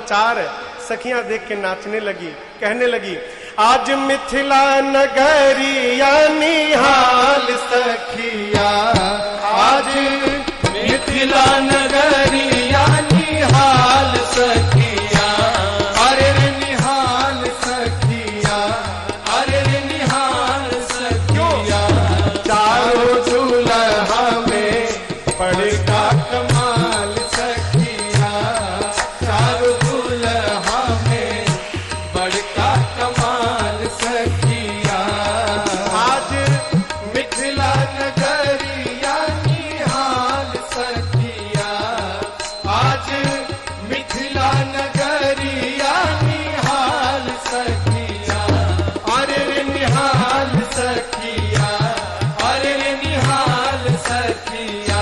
चार सखियां देख के नाचने लगी, कहने लगी, आज मिथिला नगरिया निहाल सखिया, आज मिथिला नगरिया निहाल सखिया, अरे रे निहाल सखिया, अरे रे निहाल सखिया, चारों दूल्हा में बड़का कमाल सखिया, चारों दूल्हा में बड़का कमाल सखिया, आज मिथिला नगरिया निहाल सखिया, आज मिथिला नगरिया निहाल सखिया, अरे रे निहाल सखिया, अरे रे निहाल सखिया,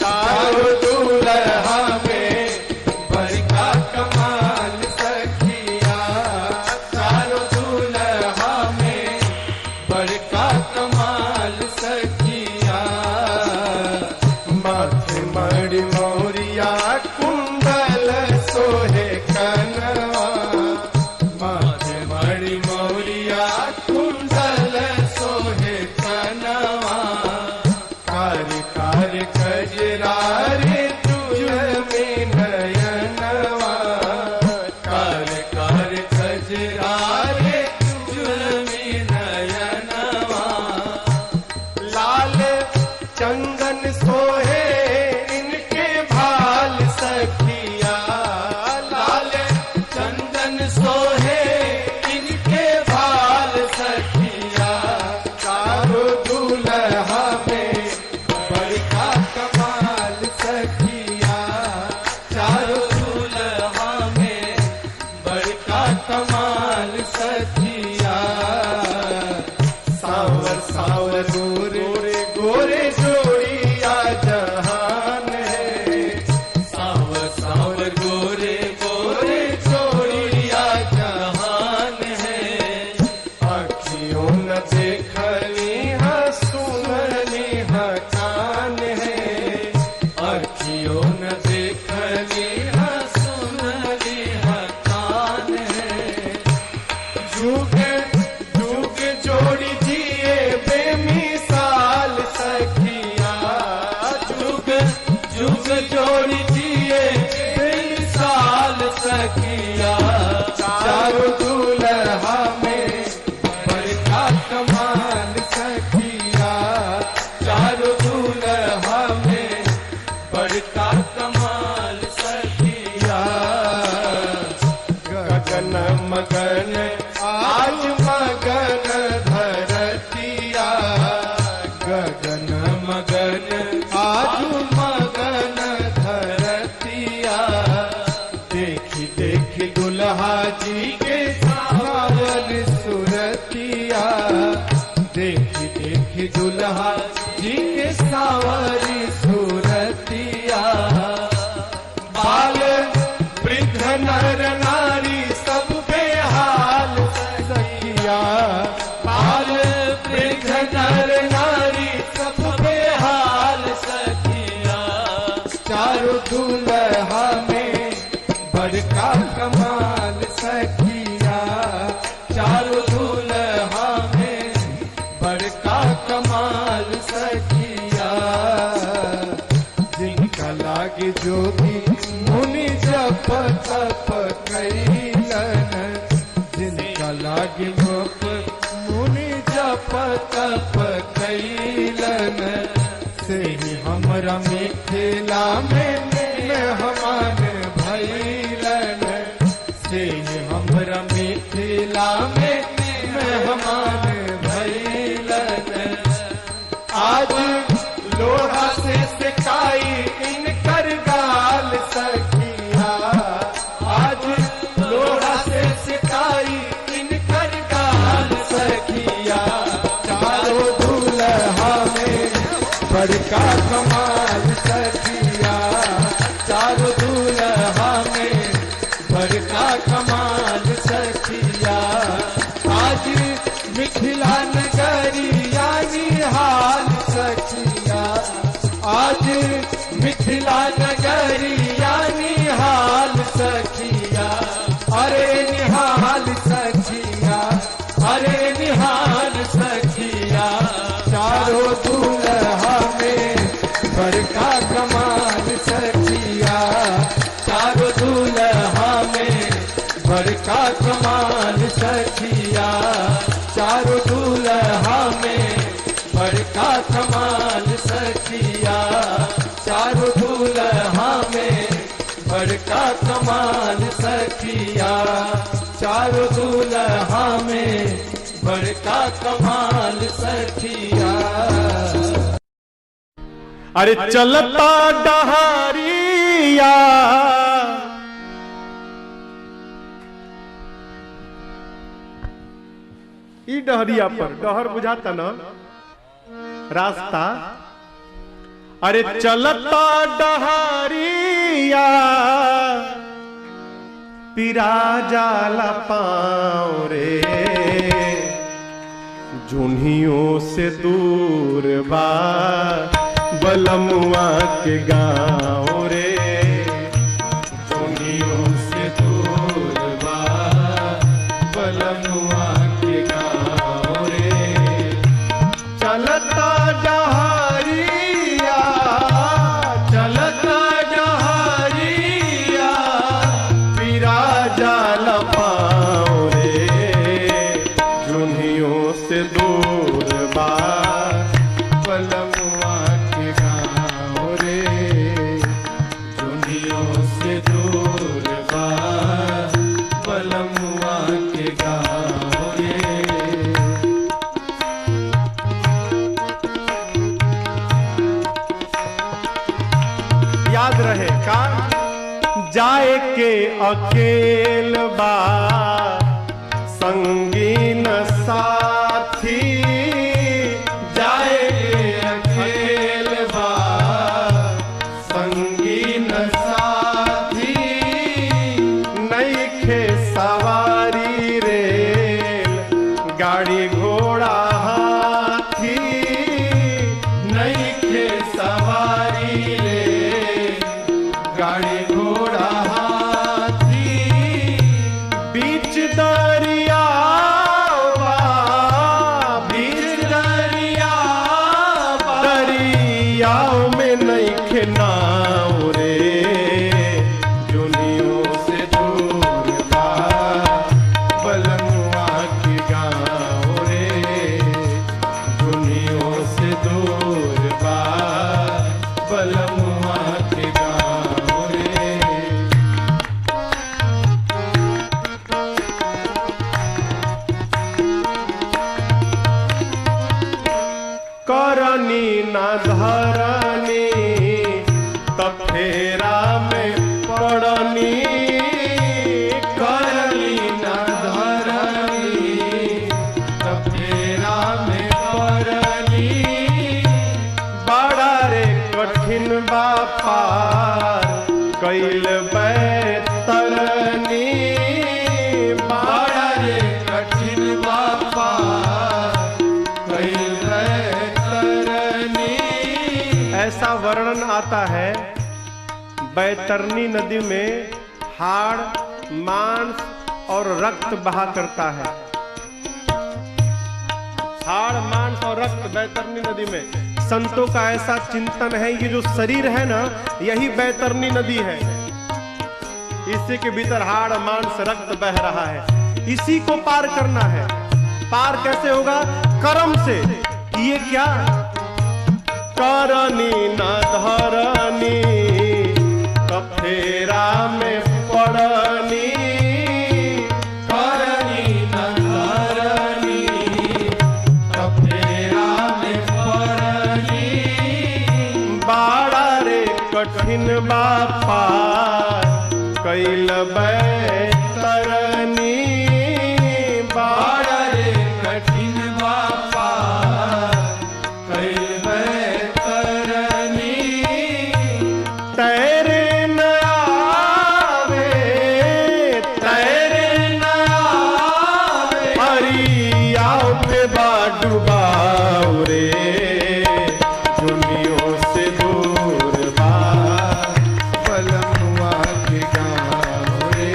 चारों दूल्हा में बड़का कमाल सखिया, चारों दूल्हा में बड़का कमाल सखिया, माथे मणि मौरिया कुंडल सोहे कनवा, माथे मणि मौरिया कुंडल सोहे कनवा, कार कार कजरा रे तुझ में नयनवा, कार कार कजरा रे तुझ में नयनवा, लाल चंदन सोहे इनके भाल सखिया, लाल चंदन सोहे इनके भाल सखिया, चारों दूल्हा में बड़का कमाल सखिया, चारों दूल्हा में बड़का कमाल सखिया, सावर सावर गोरे गोरे जोड़िया जहान है, सावर सावर गोरे गोरे जोड़िया जहान है, अखियों न देखली हाँ सुनली हाँ कान है, अखियों न देखली हाँ सुनली हाँ कान है, जुग जुग जोड़ी दिए बेमिसाल सखिया, जुग जुग जोड़ी दिए बेमिसाल सखिया, चारों दूल्हा में बड़का कमाल सखिया, चारों दूल्हा में बड़का कमाल सखिया, गगन मगन आज मगन धरतिया, गगन मगन आज मगन धरतिया, देखी देखी दुल्हा जी के सावर सुरतिया, देखी देखी दुल्हा जी के सावरी सुरतिया, बाल वृद्ध नर नारी सब बेहाल सखिया, बाल वृद्ध नर नारी सब बेहाल सखिया, चारों दूल्हा में बड़का कमाल सखिया, चारों दूल्हा में बड़का कमाल सखिया, जिनका लागे जोगी मुनि जप तप कैलन, जिनका लागे जप मुनि जप तप कैलन, से ही हमरा मिथिला में मेहमान भैलन, से ही हमरा मिथिला में मेहमान भैलन, आज लोहा से सिकाई इनकर गाल सखिया, आज लोहा से सिकाई इनकर गाल सखिया, चारों दूल्हा में बड़का कमाल सखिया, चारों दूल्हा में बड़का कमाल सखिया, आज मिथिला नगरिया निहाल सखिया, आज मिथिला नगरिया निहाल सखिया, बड़का कमाल सखिया चारों दूल्हा में बड़का कमाल सखिया चारों दूल्हा में बड़का कमाल सखिया चारों दूल्हा में बड़का कमाल सखिया। अरे चलता डहारिया ई डहरिया पर डहर बुझाता न रास्ता। अरे चलता डहारिया पिरा जाला पाँव रे जुन्हियों से दूर बा बलमुआ के गाँव रे जुन्हियों से दूर बा बलमुआ के गाँव रे। चलता डहारिया चलता डहारिया पिरा जाल पाँव रे जुन्हियों से दूर बा बलमुआ के गाँव रे जुन्हियों से दूर बा बलमुआ के गाँव रे। याद रहे का जाए के अकेल बा संगीन साथी जाए के अकेल बा संगीन साथी नइखे सवारी रेल गाड़ी घोड़ा हाथी नइखे सवारी रेल गाड़ी घोड़ा हाथी बीच दरिया दरियाओं में नइखे नाव रे जुनियों से दूर बा बलमुआ के गाँव रे जुनियों से दूर बा बलमुआ के गाँव रे। करनी न धरनी तब फेरा में पड़नी करनी न धरनी तब फेरा में पड़नी बड़ा रे कठिन बा पार कैल बैतरनी बड़ा रे कठिन बा पार कैल ऐसा वर्णन आता है बैतरनी नदी में हाड़ मांस और रक्त बहा करता है। हाड़ मांस और रक्त बैतरनी नदी में संतों का ऐसा चिंतन है ये जो शरीर है ना यही बैतरनी नदी है। इसी के भीतर हाड़ मांस रक्त बह रहा है इसी को पार करना है। पार कैसे होगा? कर्म से। ये क्या? करनी न धरनी तब फेरा में पड़नी करनी न धरनी तब फेरा में पड़नी बाड़ा रे कठिन बा पार कैल बैतरनी बाड़ा रे कठिन बा पार कैल डुबाओ रे जुनियों से दूर बा बलमुआ के गाँव रे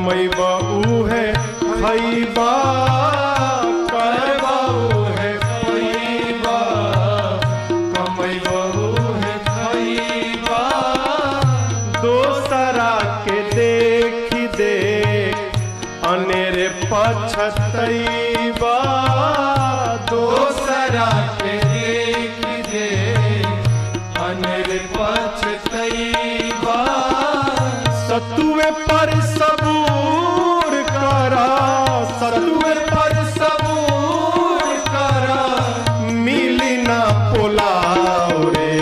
कमैबा उहे खैबा, करबा उहे खैबा, कमैबा उहे खैबा। दोसरा के देखी देख अनेरे पछतैबा, दोसरा के देखी देख अनेरे पछतैबा। सतुए पर सबूर करा, सतुए पर सबूर करा, मिली ना पोलाव रे,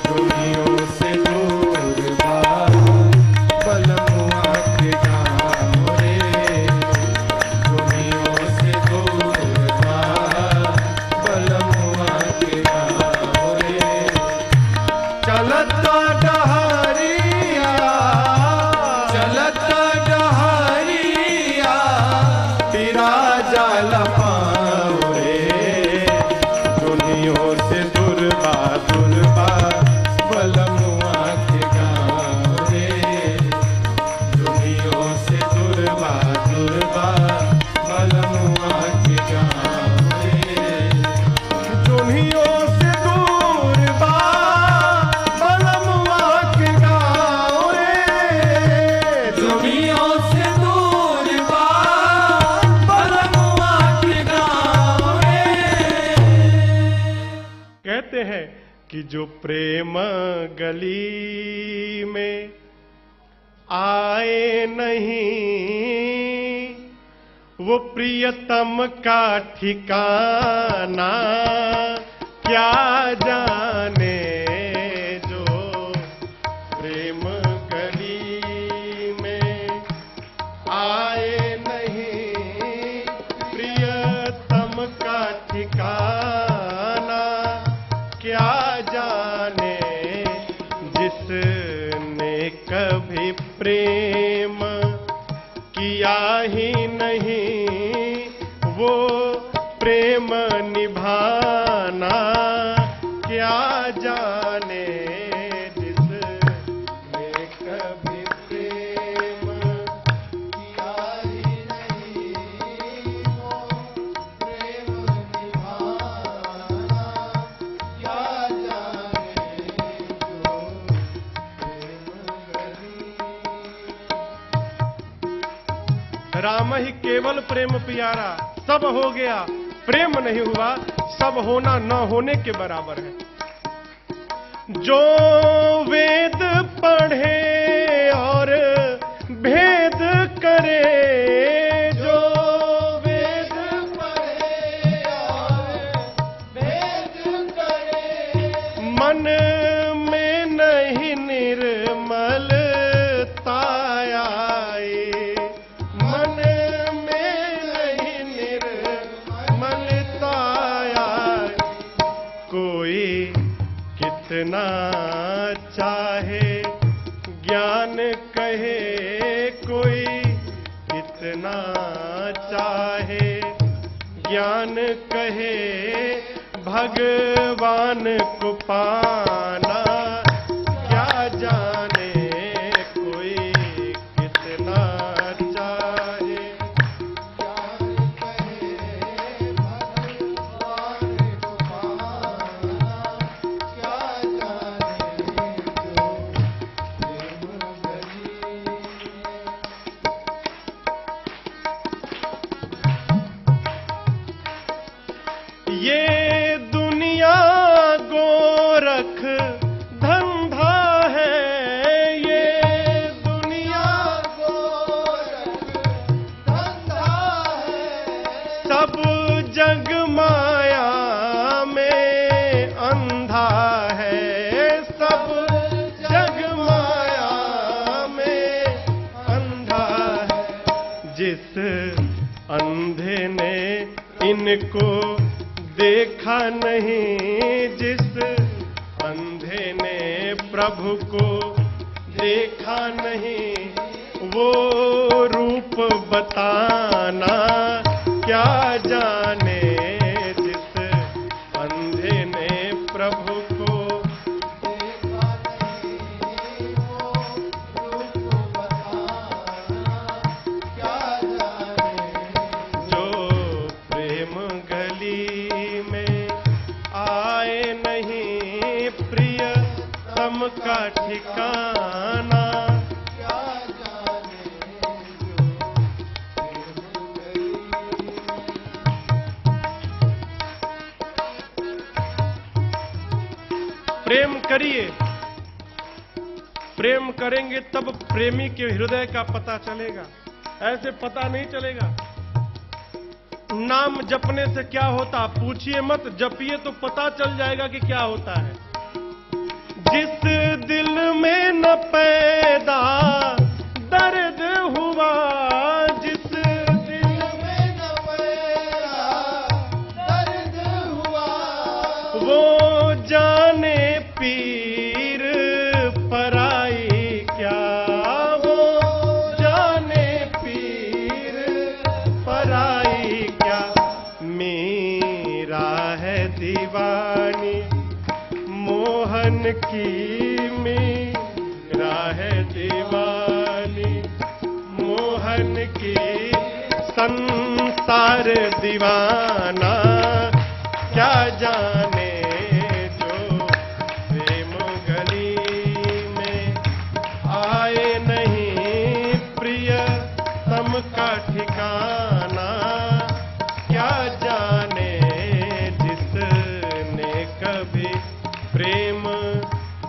दुनियों से दूर बा बलमुआ के गाँव रे, दुनियों से दूर बा बलमुआ के गाँव रे। चलता डहरिया, चलता डहरिया, तेरा जाल पाँव रे, दुनियों से दुर्बा दुर्बा बलमुआ के गाँव रे, दुनियों से दुर्बा दुर्बा बलमुआ के गाँव रे। दुनियों से दूर बा बलमुआ के गाँव रे, दुनियों से दूर बा बलमुआ के गाँव रे। कहते हैं कि जो प्रेम गली में आए नहीं, वो प्रियतम का ठिकाना क्या जाने। जो प्रेम गली में आए नहीं, प्रियतम का ठिकाना क्या जाने। जिसने कभी प्रेम किया ही नहीं, वो प्रेम निभाना क्या जाने। जिसने कभी प्रेम किया ही नहीं, वो प्रेम निभाना क्या जाने। जो प्रेम गली। राम ही केवल प्रेम प्यारा, सब हो गया प्रेम नहीं हुआ, सब होना न होने के बराबर है। जो वेद पढ़े और भेद करे, जो वेद पढ़े और भेद करे, मन में नहीं निर्मलता आए, मन में नहीं निर्मलता आए। कोई कितना चाहे ज्ञान कहे, कोई कितना चाहे ज्ञान कहे, भगवान को पाना क्या जाने। कोई कितना चाहे ज्ञान कहे, भगवान को पाना क्या जाने। जो प्रेम गली। ये दुनिया गोरख धंधा है, ये दुनिया गोरख धंधा है। सब जग माया में अंधा है, सब जग माया में अंधा है। जिस अंधे ने इनको देखा नहीं, जिस अंधे ने प्रभु को देखा नहीं, वो रूप बताना क्या जाने। जिस अंधे ने प्रभु को देखा नहीं, वो रूप बताना सम का ठिकाना। प्रेम करिए, प्रेम करेंगे तब प्रेमी के हृदय का पता चलेगा, ऐसे पता नहीं चलेगा। नाम जपने से क्या होता पूछिए मत, जपिए तो पता चल जाएगा कि क्या होता है। जिस दिल में न पैदा दर्द हुआ, जिस दिल में न पैदा दर्द हुआ, वो जाने पीर पराई क्या, वो जाने पीर पराई क्या। मेरा है दीवानी मोहन की, मेरा है दीवानी मोहन की। संसार दीवाना क्या जाने जो प्रेम गली में आए नहीं प्रिय तम का ठिकाना। क्या जाने जिसने कभी प्रेम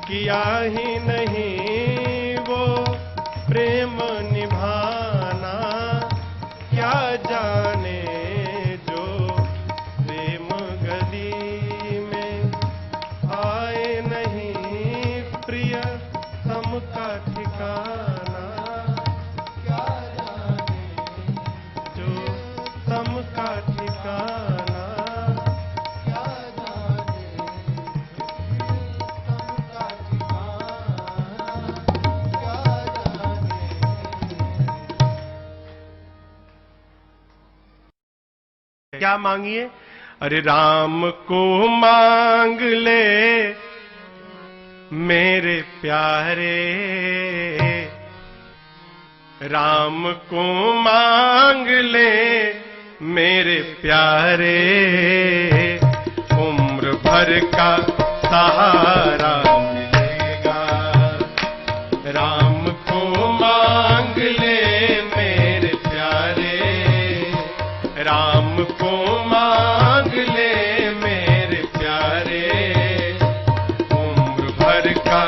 किया ही नहीं वो प्रेम निभाना। क्या जाने जो प्रेम गली में आए नहीं प्रिय सम का ठिकाना। क्या जाने जो सम का ठिकाना। क्या जाने क्या मांगिए? अरे राम को मांग ले मेरे प्यारे, राम को मांग ले मेरे प्यारे। उम्र भर का सहारा मिलेगा। राम को मांग ले मेरे प्यारे, राम को मांग ले मेरे प्यारे। उम्र भर का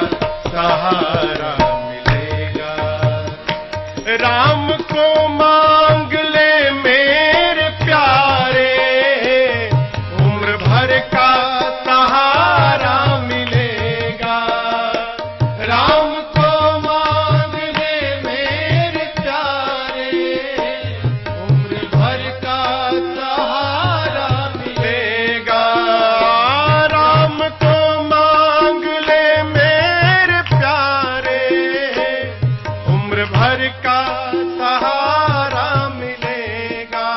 सहारा मिलेगा। राम को मांग ले मेरे प्यारे, उम्र भर का सहारा मिलेगा। राम को मांग ले मेरे प्यारे, उम्र भर का सहारा मिलेगा। राम को मांग ले मेरे प्यारे, उम्र भर का सहारा मिलेगा।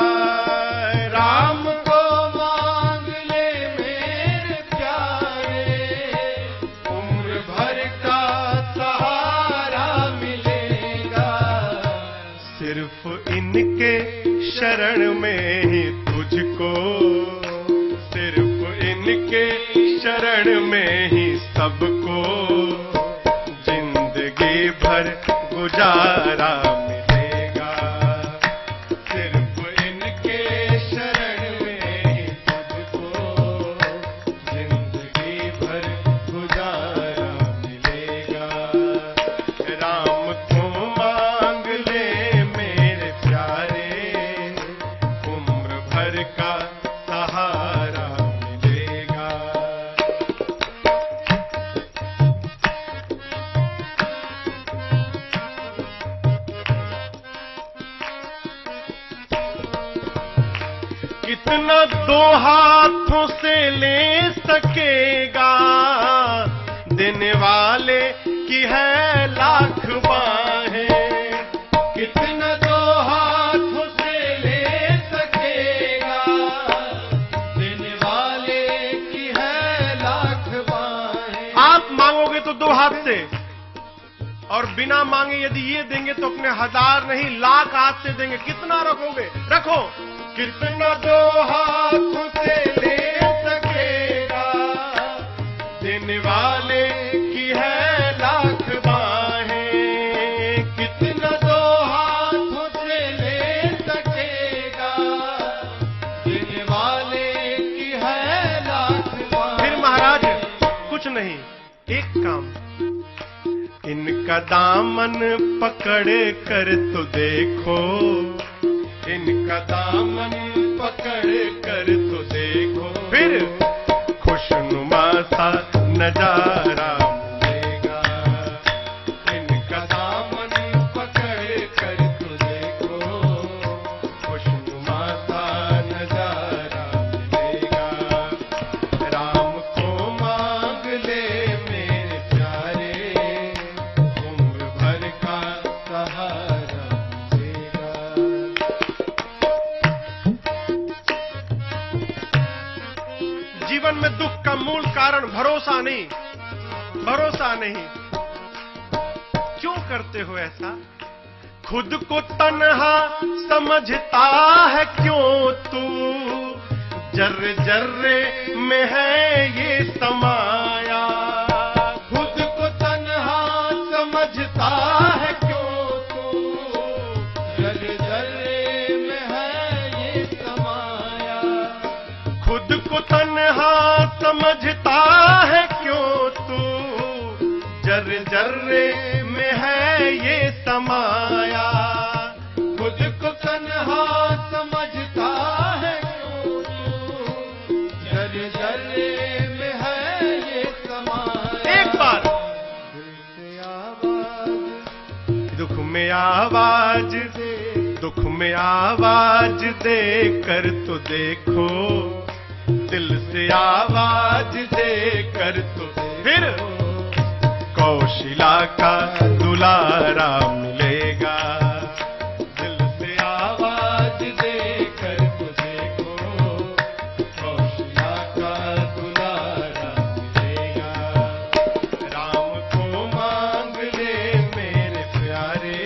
राम को मांग ले मेरे प्यारे, उम्र भर का सहारा मिलेगा। सिर्फ इनके शरण में ही तुझको, सिर्फ इनके शरण में ही सबको जिंदगी भर गुजारा मिलेगा। सिर्फ इनके शरण में ही तुझको जिंदगी भर गुजारा मिलेगा। राम को मांग ले मेरे प्यारे, उम्र भर का सहारा मिलेगा। कितना दो हाथों से ले सकेगा, देने वाले की है लाख बाहें। कितना दो हाथों से ले सकेगा, देने वाले की है लाख बाहें। आप मांगोगे तो दो हाथ से, और बिना मांगे यदि ये देंगे तो अपने 1000 नहीं लाख हाथ से देंगे। कितना रखोगे? रखो। कितना दो हाथों से ले सकेगा, देने वाले की है एक काम, इनका दामन पकड़ कर तो देखो, इनका दामन पकड़ कर तो देखो, फिर खुशनुमा सा नजारा मिलेगा। इनका दामन पकड़ कर तो देखो, खुशनुमा सा नजारा मिलेगा। राम को मांग ले मेरे प्यारे, उम्र भर का सहारा मिलेगा। जीवन में दुख का मूल कारण भरोसा नहीं, भरोसा नहीं। क्यों करते हो ऐसा? खुद को तन्हा समझता है क्यों तू, जर्रे जर्रे में है ये समाया। खुद को तन्हा समझता है क्यों तू, जर्रे जर्रे में है ये समाया। खुद को तन्हा समझता है क्यों तू, जर्रे जर्रे में है ये समाया। खुद को तन्हा समझता है क्यों तू, जर्रे जर्रे में है ये समाया। एक बार दुख में आवाज, दुख में आवाज दे कर तो देखो, दिल से आवाज दे कर तो, फिर कौशिला का दुलारा मिलेगा। दिल से आवाज दे कर तो देखो, कौशिला का दुलारा मिलेगा। राम को मांग ले मेरे प्यारे,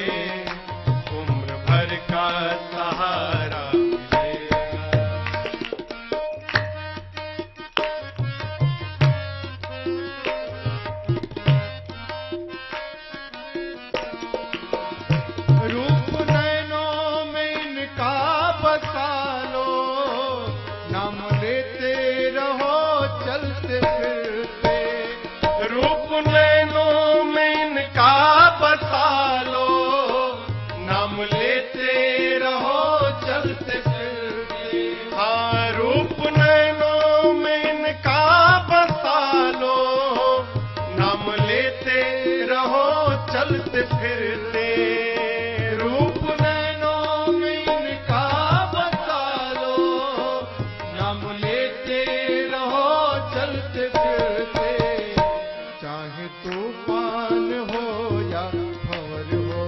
उम्र भर का सहारा मिलेगा। रूप नैनों में इनका बसा लो, नाम लेते रहो चलते फिरते। रूप नैनों में इनका बसा लो, नाम लेते रहो चलते फिरते। हाँ, रूप नैनों में इनका बसा लो, नाम लेते रहो चलते फिरते। रूप नैनों में इनका बसा लो, नाम लेते रहो चलते फिरते। चाहे तूफान हो या भंवर हो,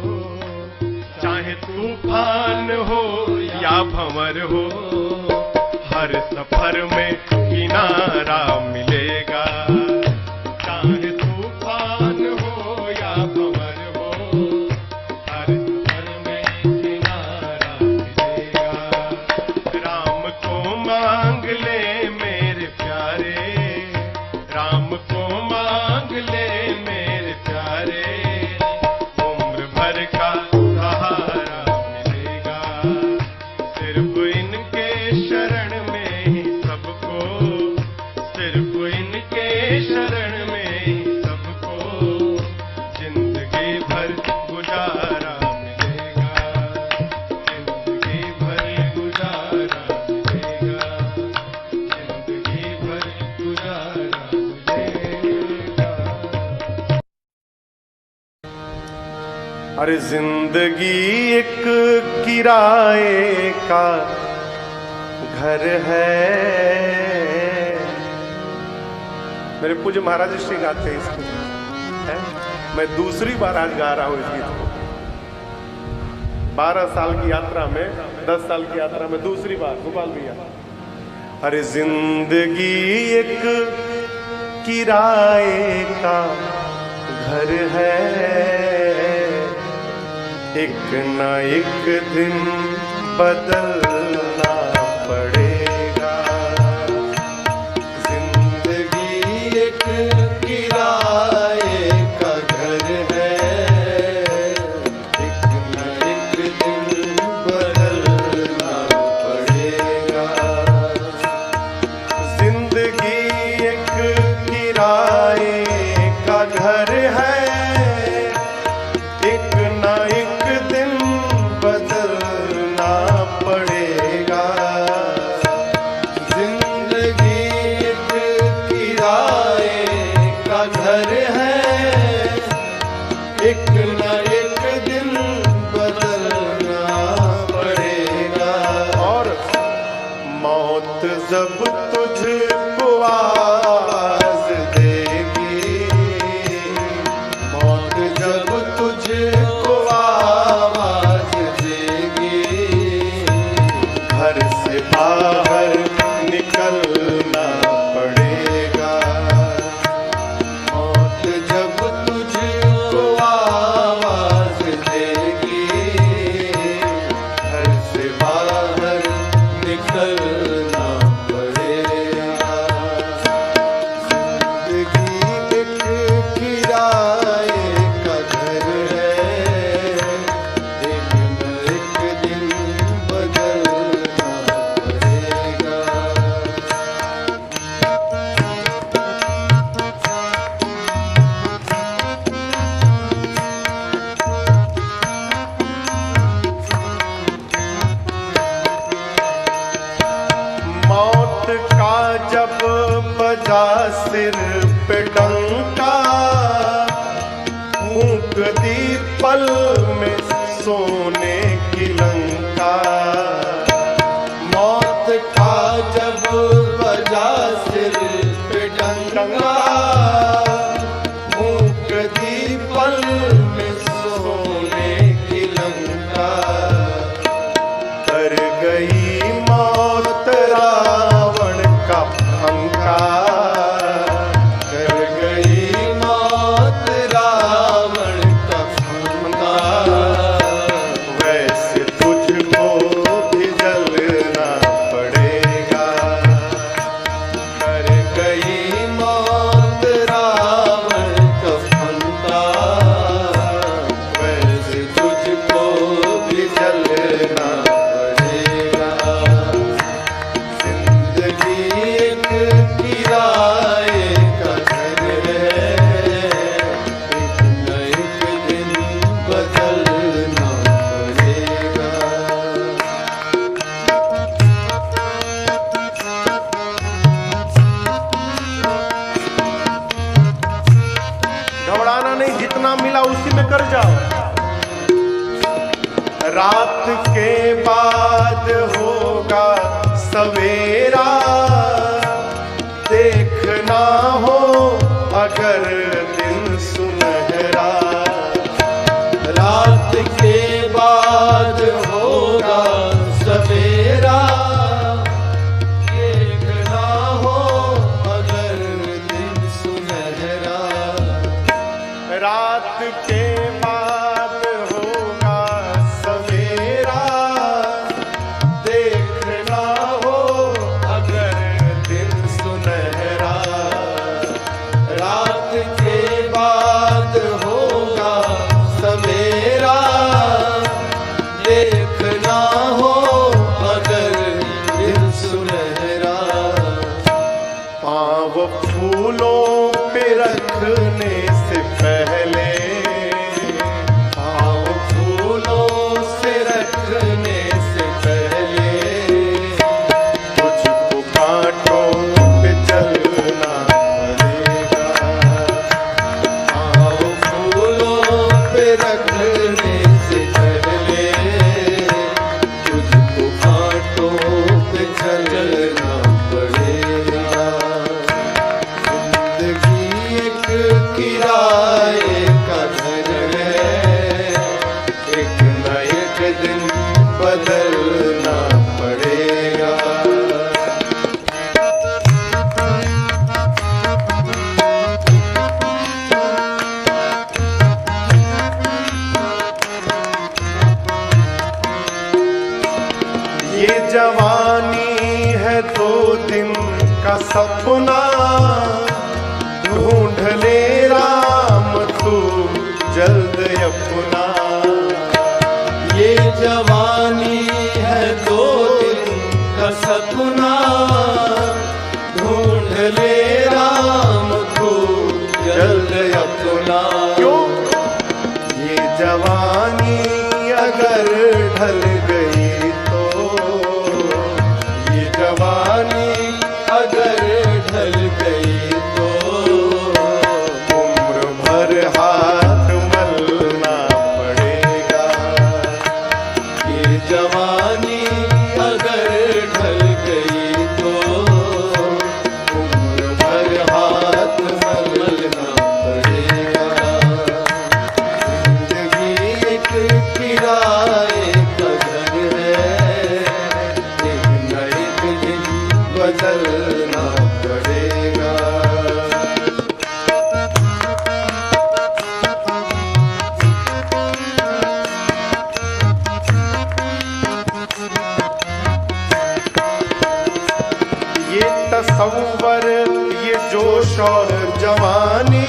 चाहे तूफान हो या भंवर हो, हर सफर में किनारा मिलेगा। चाहे तूफान हो या भंवर हो, हर सफर में किनारा मिलेगा। राम को मांग ले मेरे प्यारे, राम को मांग ले मेरे प्यारे, उम्र भर का सहारा मिलेगा। सिर्फ इनके शरण में ही सबको, सिर्फ इनके शरण में ही सबको, जिंदगी भर गुजारा मिलेगा। जिंदगी भर गुजारा मिलेगा, जिंदगी भर गुजारा मिलेगा। अरे जिंदगी एक किराए का घर है। मेरे पूज्य महाराज श्री गाते हैं इसको, है? मैं दूसरी बार आज गा रहा हूं इस गीत को। 12 साल की यात्रा में, 10 साल की यात्रा में दूसरी बार। गोपाल भैया, अरे जिंदगी एक किराए का घर है, एक न एक दिन बदलना पड़ेगा। जिंदगी एक किराए का घर है, एक न एक दिन बदलना पड़ेगा। जिंदगी एक किराए घबराना नहीं, जितना मिला उसी में कर जाओ। रात के बाद होगा सवेरा, देखना हो अगर दिन सुनहरा। रात के बाद होगा सवेरा, देखना हो अगर दिन सुनहरा। रात के बाद होगा सवेरा, देखना हो अगर दिन सुनहरा। रात के बाद होगा सवेरा, देखना हो अगर दिन सुनहरा। पाँव फूलों पे रखने से पहले, पाँव फूलों से रखने से पहले, तुझको कांटों पे चलना पड़ेगा। पाँव फूलों पे रखने से पहले, तुझको कांटों पे चलना पड़ेगा। जिंदगी एक किराए का घर है, एक न एक दिन बदलना पड़ेगा। ये जवानी है 2 दिन का सपना, ढूंढ ले राम तू जल्द अपना। ये जवानी है 2 दिन का सपना, ढूंढ ले राम तू जल्द अपना। क्यों? ये जवानी अगर ढल गई तो, ये जवानी अगर ढल गई तो, उम्र भर हाथ मलना पड़ेगा। ये जवानी अगर ढल गई तो, उम्र भर हाथ मलना पड़ेगा। जिंदगी एक किराए का घर है, एक न एक दिन बदलना पड़ेगा। ये तसव्वुर, ये जोश और जवानी,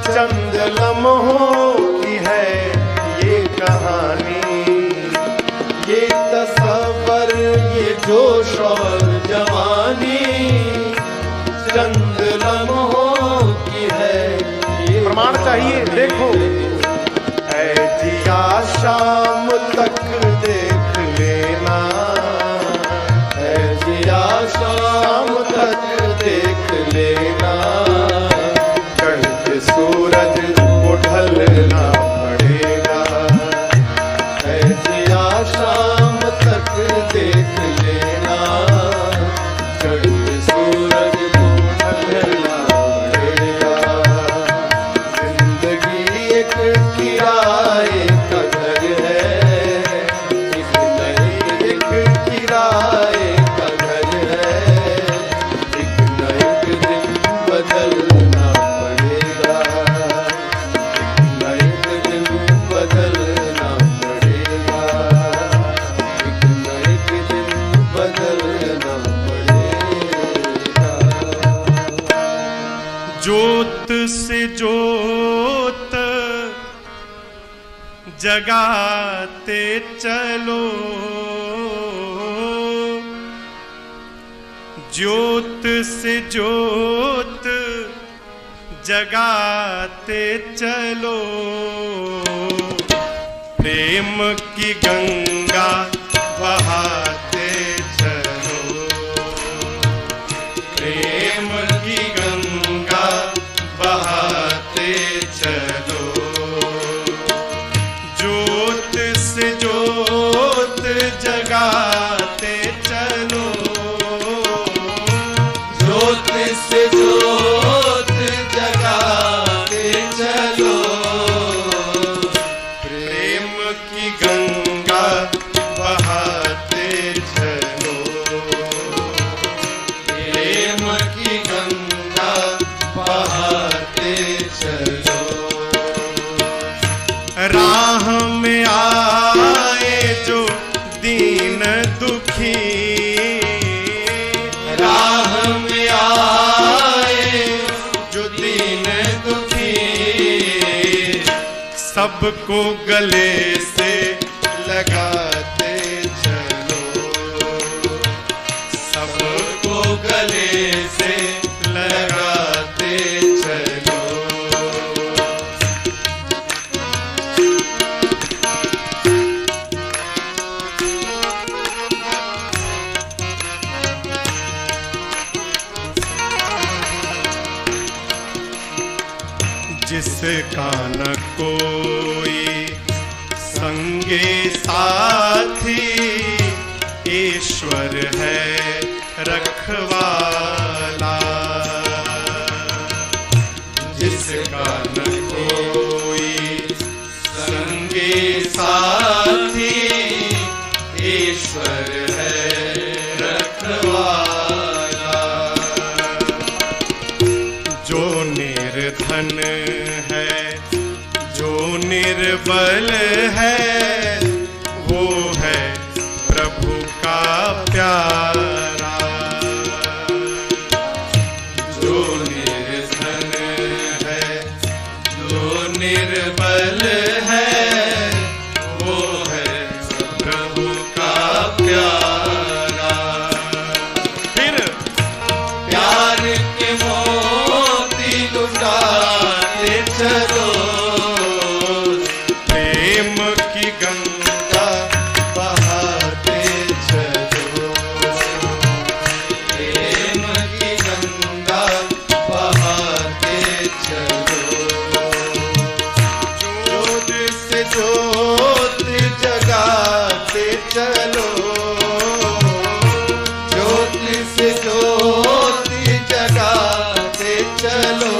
चंद लम्हों की है ये कहानी। ये तसव्वुर, ये जोश और जवानी, चंद लम्हों की है ये प्रमाण चाहिए, देखो। ऐ जिया शाम तक देख लेना, है जिया शाम तक देख लेना। चढ़ते सूरज को ढलना पड़ेगा। है जिया शाम तक देख लेना, चढ़ते सूरज को ढलना पड़ेगा। जिंदगी एक किराए का घर है, एक न एक किराए का घर है, एक न एक दिन बदलना पड़ेगा। एक न एक दिन बदलना पड़ेगा। एक न एक दिन बदलना पड़ेगा। जोत से जोत जगाते चलो, ज्योत से ज्योत जगाते चलो। प्रेम की गंगा बहाते चलो, प्रेम की गंगा बहाते दीन दुखी, सबको गले से लगाते चलो, सबको गले से लगाते चलो। जिसका न कोई संगे साथी, ईश्वर है रखवाला। जिसका न कोई संगे साथी, ईश्वर है रखवाला। जो निर्धन है, जो निर्बल है, वो है प्रभु का प्यारा। जो निर्धन है, जो निर्बल है, वो है प्रभु का प्यारा। फिर प्यार के मोती लुटाते चलो, प्रेम की गंगा बहाते चलो, प्रेम की गंगा बहाते चलो। ज्योत से ज्योत जगाते चलो, ज्योत से ज्योत जगाते चलो,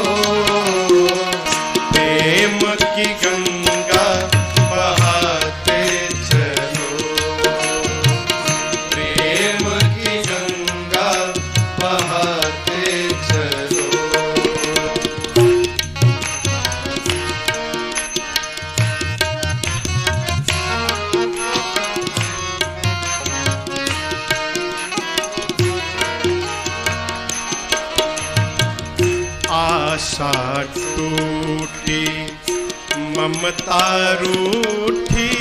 प्रेम की गंगा बहाते चलो, प्रेम की गंगा बहाते चलो। आशा टूटी, ममता रूठी,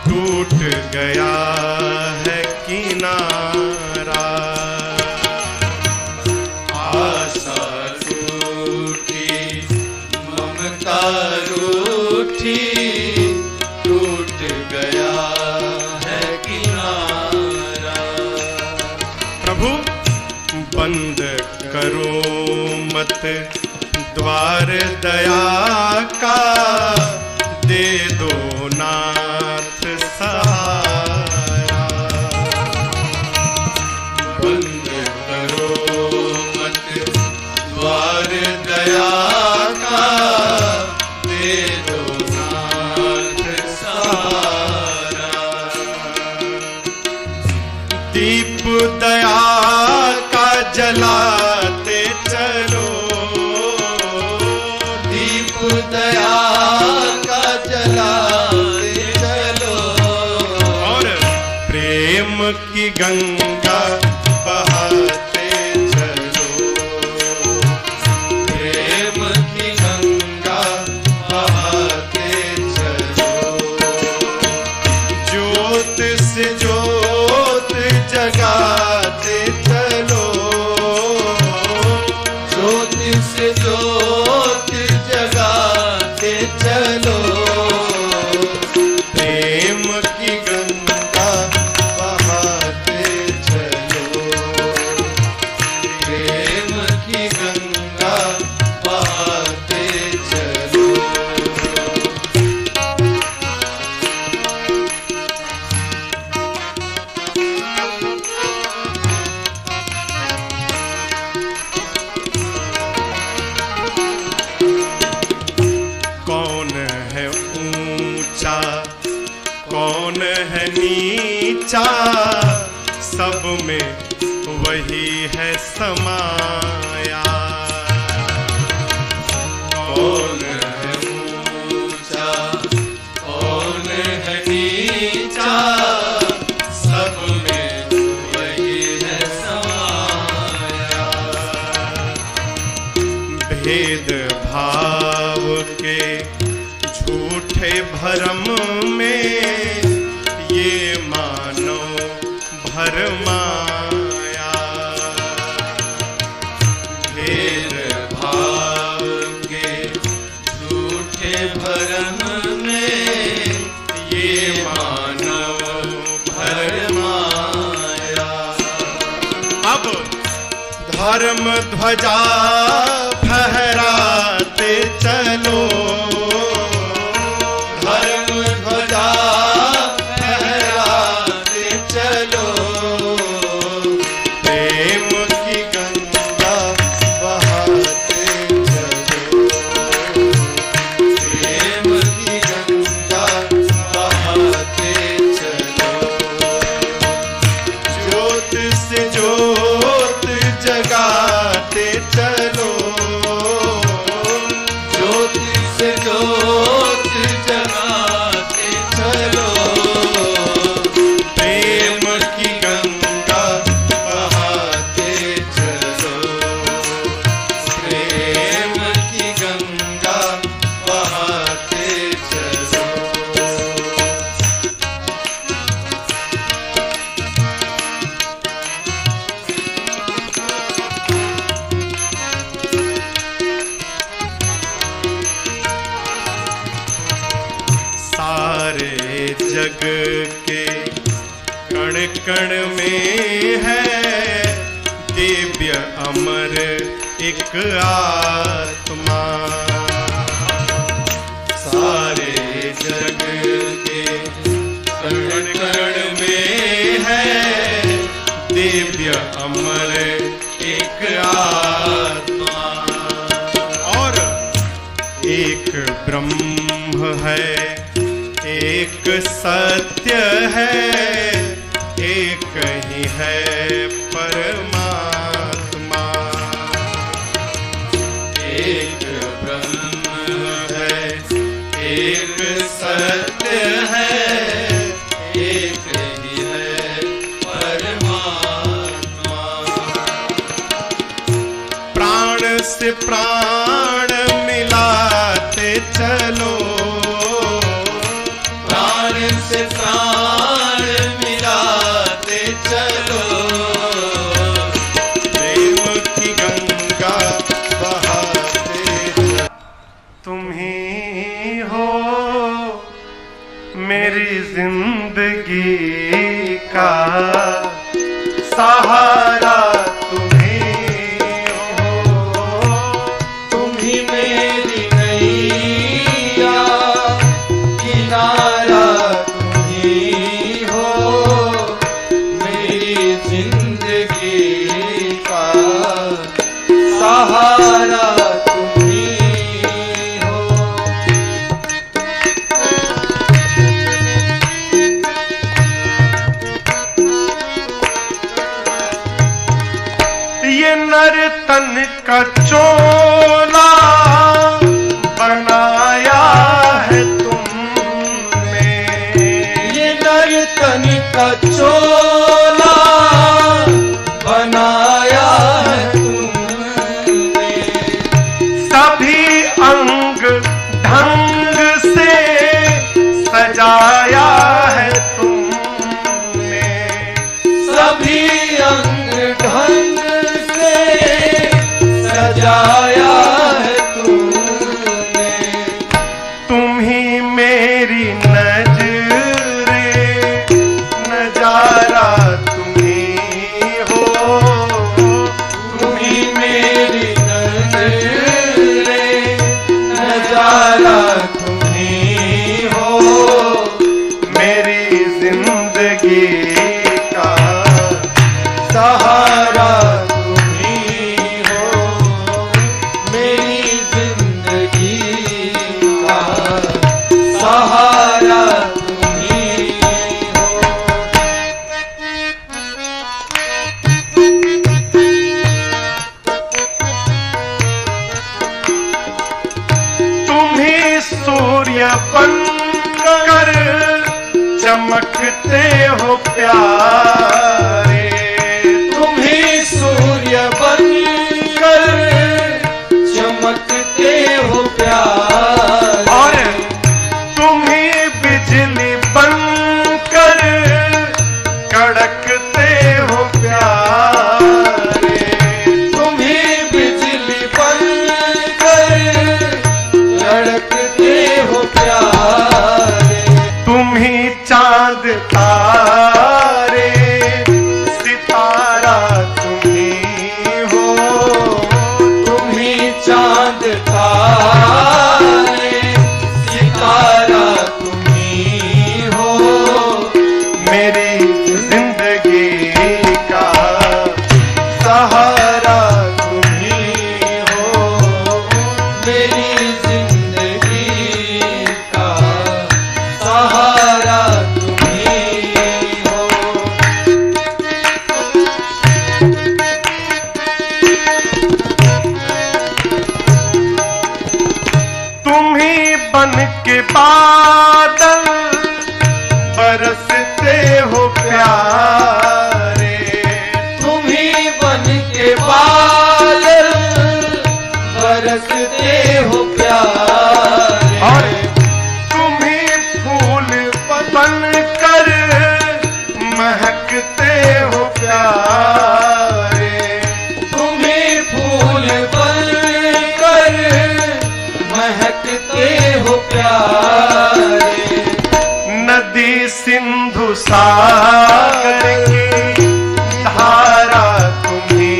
टूट गया है किनारा। आशा टूटी, ममता रूठी, टूट गया है किनारा। प्रभु बंद करो मत द्वार दया का, दे दो नाथ सहारा। बंद करो मत द्वार दया का, दे दो नाथ सहारा। दीप दया का जलाते चलो, दीप दया का जलाते चलो, और प्रेम की गंगा बहाते चलो, प्रेम की गंगा बहाते चलो। ज्योत से ज्योत जगाते चलो, ज्योत से ज्योत जगाते चलो, प्रेम की गंगा बहाते चलो, प्रेम की गंगा बहाते चलो। कौन है ऊंचा, कौन है नीचा, सब में वही है समाया। कौन है ऊंचा, कौन है नीचा, सब में वही है समाया। भेद भाव के झूठे भरम में ये मानो भरमाया। भेद भाव के झूठे भरम में ये मानव भरमाया। अब धर्म ध्वजा फहराते चलो, धर्म ध्वजा फहराते चलो, प्रेम की गंगा बहाते चलो, प्रेम की गंगा बहाते चलो। ज्योत से ज्योत जगाते चलो, ज्योत से ज्योत जगाते चलो, प्रेम की गंगा बहाते चलो, प्रेम की गंगा बहाते चलो। सारे जग के कण कण में है दिव्य अमर एक आत्मा। सारे जग के कण कण में है दिव्य अमर एक आत्मा। और एक ब्रह्म है, एक सत्य है, एक ही है परमात्मा। एक ब्रह्म है, एक सत्य है, एक ही है परमात्मा। प्राण से प्राण मिलाते चलो, प्राण से प्राण मिलाते चलो, प्रेम की गंगा बहाते चलो। तुम ही हो मेरी जिंदगी का सहारा, तुम ही हो, तुम ही मेरी नैया किनारा, तुम ही हो मेरी जिंदगी का सहारा, तुम ही हो। ये नर्तन का चोला बनाया है तुमने, ये नर्तन का चोला बनाया है तुमने, सभी अंग ढंग से सजाया है तुमने, सभी अंग ढंग से सजाया है तुमने। तुम ही मेरी नजरे नजारा, तुम ही हो, तुम ही मेरी नजरे नजारा, तुम ही हो मेरी जिंदगी का सहारा, तुम ही हो मेरी जिंदगी का सहारा, तुम ही हो। तुम ही सूर्य बनकर चमकते हो प्यारे, तुम ही सूर्य बनकर चमक मेरी जिंदगी का सहारा तुम ही हो। तुम ही बन के बादल बरसते हो प्यारे, तुम ही बन के बादल बरसते हो प्यारे, और तुम ही फूल बन कर महकते हो प्यारे, तुम ही फूल बन कर महकते हो प्यारे। नदी सिंधु सागर की धारा तुम ही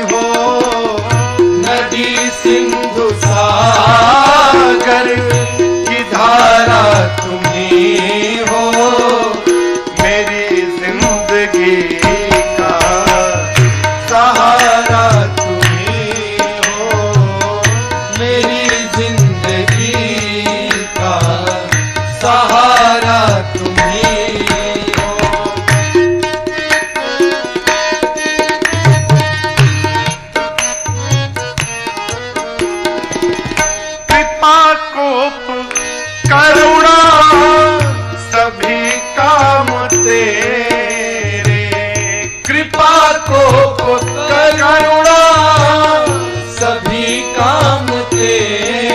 हो, नदी सिंधु सागर की धारा तुम ही हो। मेरी जिंदगी का सहारा तुम ही हो, मेरी जिंदगी का सहारा तुम ही हो। कृपा कोप करुणा सभी काम तेरे, कृपा कोप करुणा सभी काम तेरे,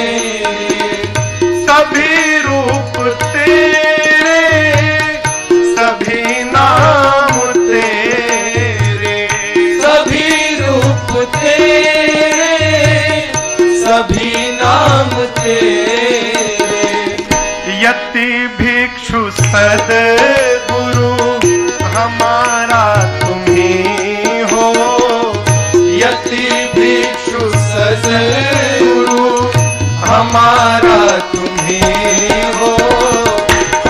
सभी रूप तेरे, सभी नाम तेरे, सभी रूप तेरे, सभी नाम तेरे। यति भिक्षु सद्गुरु हमारा तुम ही हो, यति भिक्षु सद्गुरु हमारा तुम ही हो।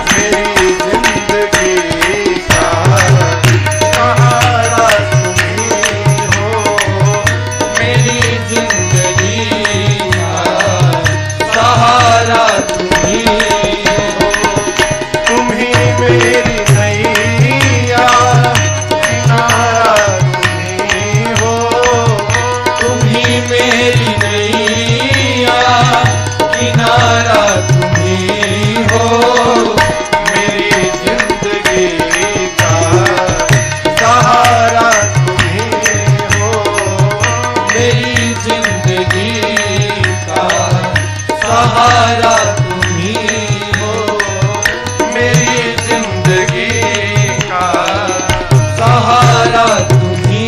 मेरी जिंदगी का सहारा तुम ही हो, मेरी जिंदगी का सहारा तुम ही हो। तुम ही मेरी नैया किनारा तुम ही हो, तुम ही मेरी नैया किनारा तुम ही हो। मेरी जिंदगी का सहारा तुम ही हो, मेरी जिंदगी का सहारा तुम ही हो, मेरी जिंदगी का सहारा तुम ही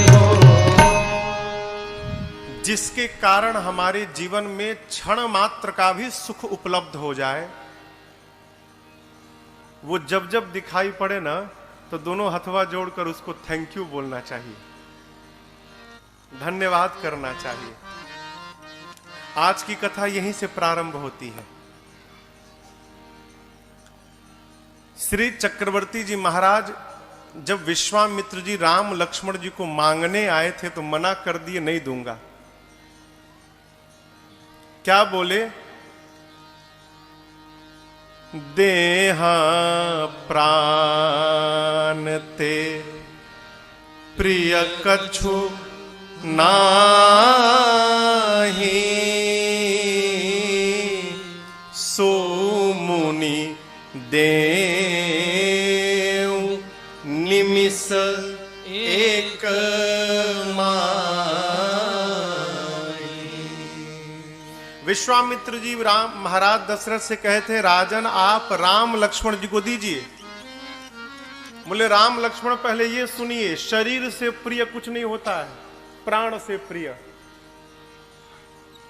हो। जिसके कारण हमारे जीवन में क्षण मात्र का भी सुख उपलब्ध हो जाए, वो जब जब दिखाई पड़े ना तो दोनों हथवा जोड़कर उसको थैंक यू बोलना चाहिए, धन्यवाद करना चाहिए। आज की कथा यहीं से प्रारंभ होती है। श्री चक्रवर्ती जी महाराज जब विश्वामित्र जी राम लक्ष्मण जी को मांगने आए थे तो मना कर दिए, नहीं दूंगा। क्या बोले? देहा प्राण ते प्रिय कछु नाही, सो मुनि देव निमिष एक विश्वामित्र जी राम महाराज दशरथ से कहे थे, राजन आप राम लक्ष्मण जी को दीजिए। बोले राम लक्ष्मण पहले ये सुनिए, शरीर से प्रिय कुछ नहीं होता है, प्राण से प्रिय।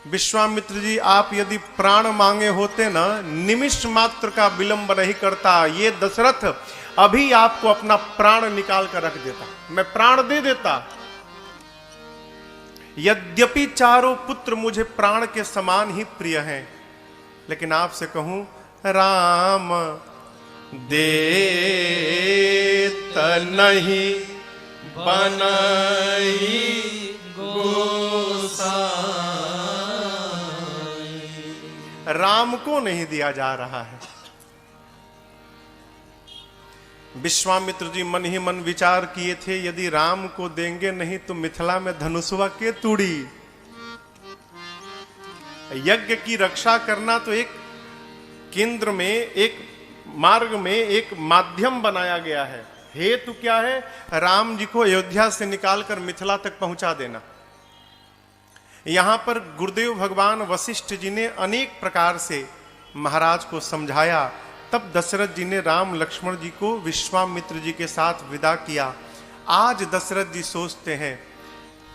विश्वामित्र जी आप यदि प्राण मांगे होते ना, निमिष मात्र का विलंब नहीं करता, ये दशरथ अभी आपको अपना प्राण निकाल कर रख देता, मैं प्राण दे देता। यद्यपि चारों पुत्र मुझे प्राण के समान ही प्रिय हैं, लेकिन आपसे कहूं राम देत नहीं बनई गोसाई। राम को नहीं दिया जा रहा है। विश्वामित्र जी मन ही मन विचार किए थे, यदि राम को देंगे नहीं तो मिथिला में धनुषवा के तुड़ी। यज्ञ की रक्षा करना तो एक केंद्र में, एक मार्ग में एक माध्यम बनाया गया है। हेतु क्या है? राम जी को अयोध्या से निकालकर मिथिला तक पहुंचा देना। यहां पर गुरुदेव भगवान वशिष्ठ जी ने अनेक प्रकार से महाराज को समझाया। तब दशरथ जी ने राम लक्ष्मण जी को विश्वामित्र जी के साथ विदा किया। आज दशरथ जी सोचते हैं,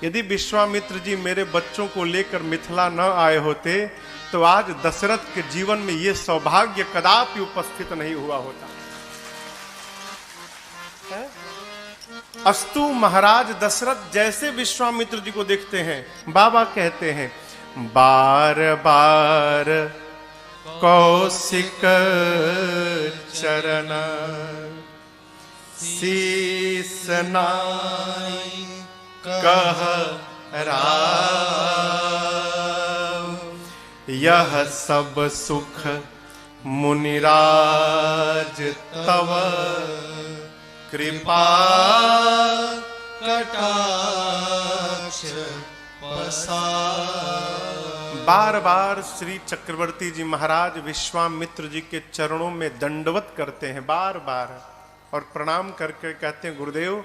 यदि विश्वामित्र जी मेरे बच्चों को लेकर मिथिला न आए होते तो आज दशरथ के जीवन में यह सौभाग्य कदापि उपस्थित नहीं हुआ होता। अस्तु महाराज दशरथ जैसे विश्वामित्र जी को देखते हैं, बाबा कहते हैं, बार बार कौशिक चरण शीस नाई कह राम, यह सब सुख मुनिराज तव कृपा कटाक्ष पसार। बार बार श्री चक्रवर्ती जी महाराज विश्वामित्र जी के चरणों में दंडवत करते हैं, बार बार, और प्रणाम करके कहते हैं, गुरुदेव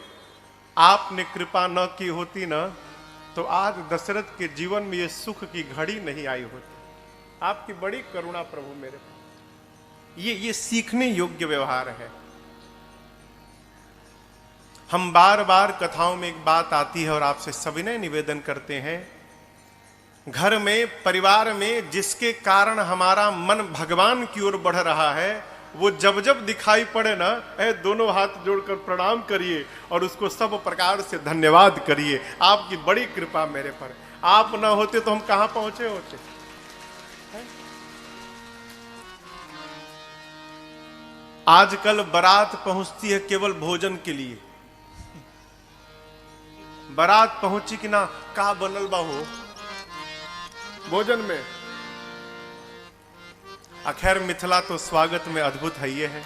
आपने कृपा न की होती ना तो आज दशरथ के जीवन में ये सुख की घड़ी नहीं आई होती। आपकी बड़ी करुणा प्रभु मेरे पर। ये सीखने योग्य व्यवहार है। हम बार बार कथाओं में एक बात आती है और आपसे सविनय निवेदन करते हैं, घर में, परिवार में जिसके कारण हमारा मन भगवान की ओर बढ़ रहा है, वो जब जब दिखाई पड़े ना, दोनों हाथ जोड़कर प्रणाम करिए और उसको सब प्रकार से धन्यवाद करिए। आपकी बड़ी कृपा मेरे पर। आप ना होते तो हम कहां पहुंचे होते। आजकल बारात पहुंचती है केवल भोजन के लिए। बारात पहुंची कि ना, का बनल बा हो भोजन में। अखैर मिथिला तो स्वागत में अद्भुत है, ये है।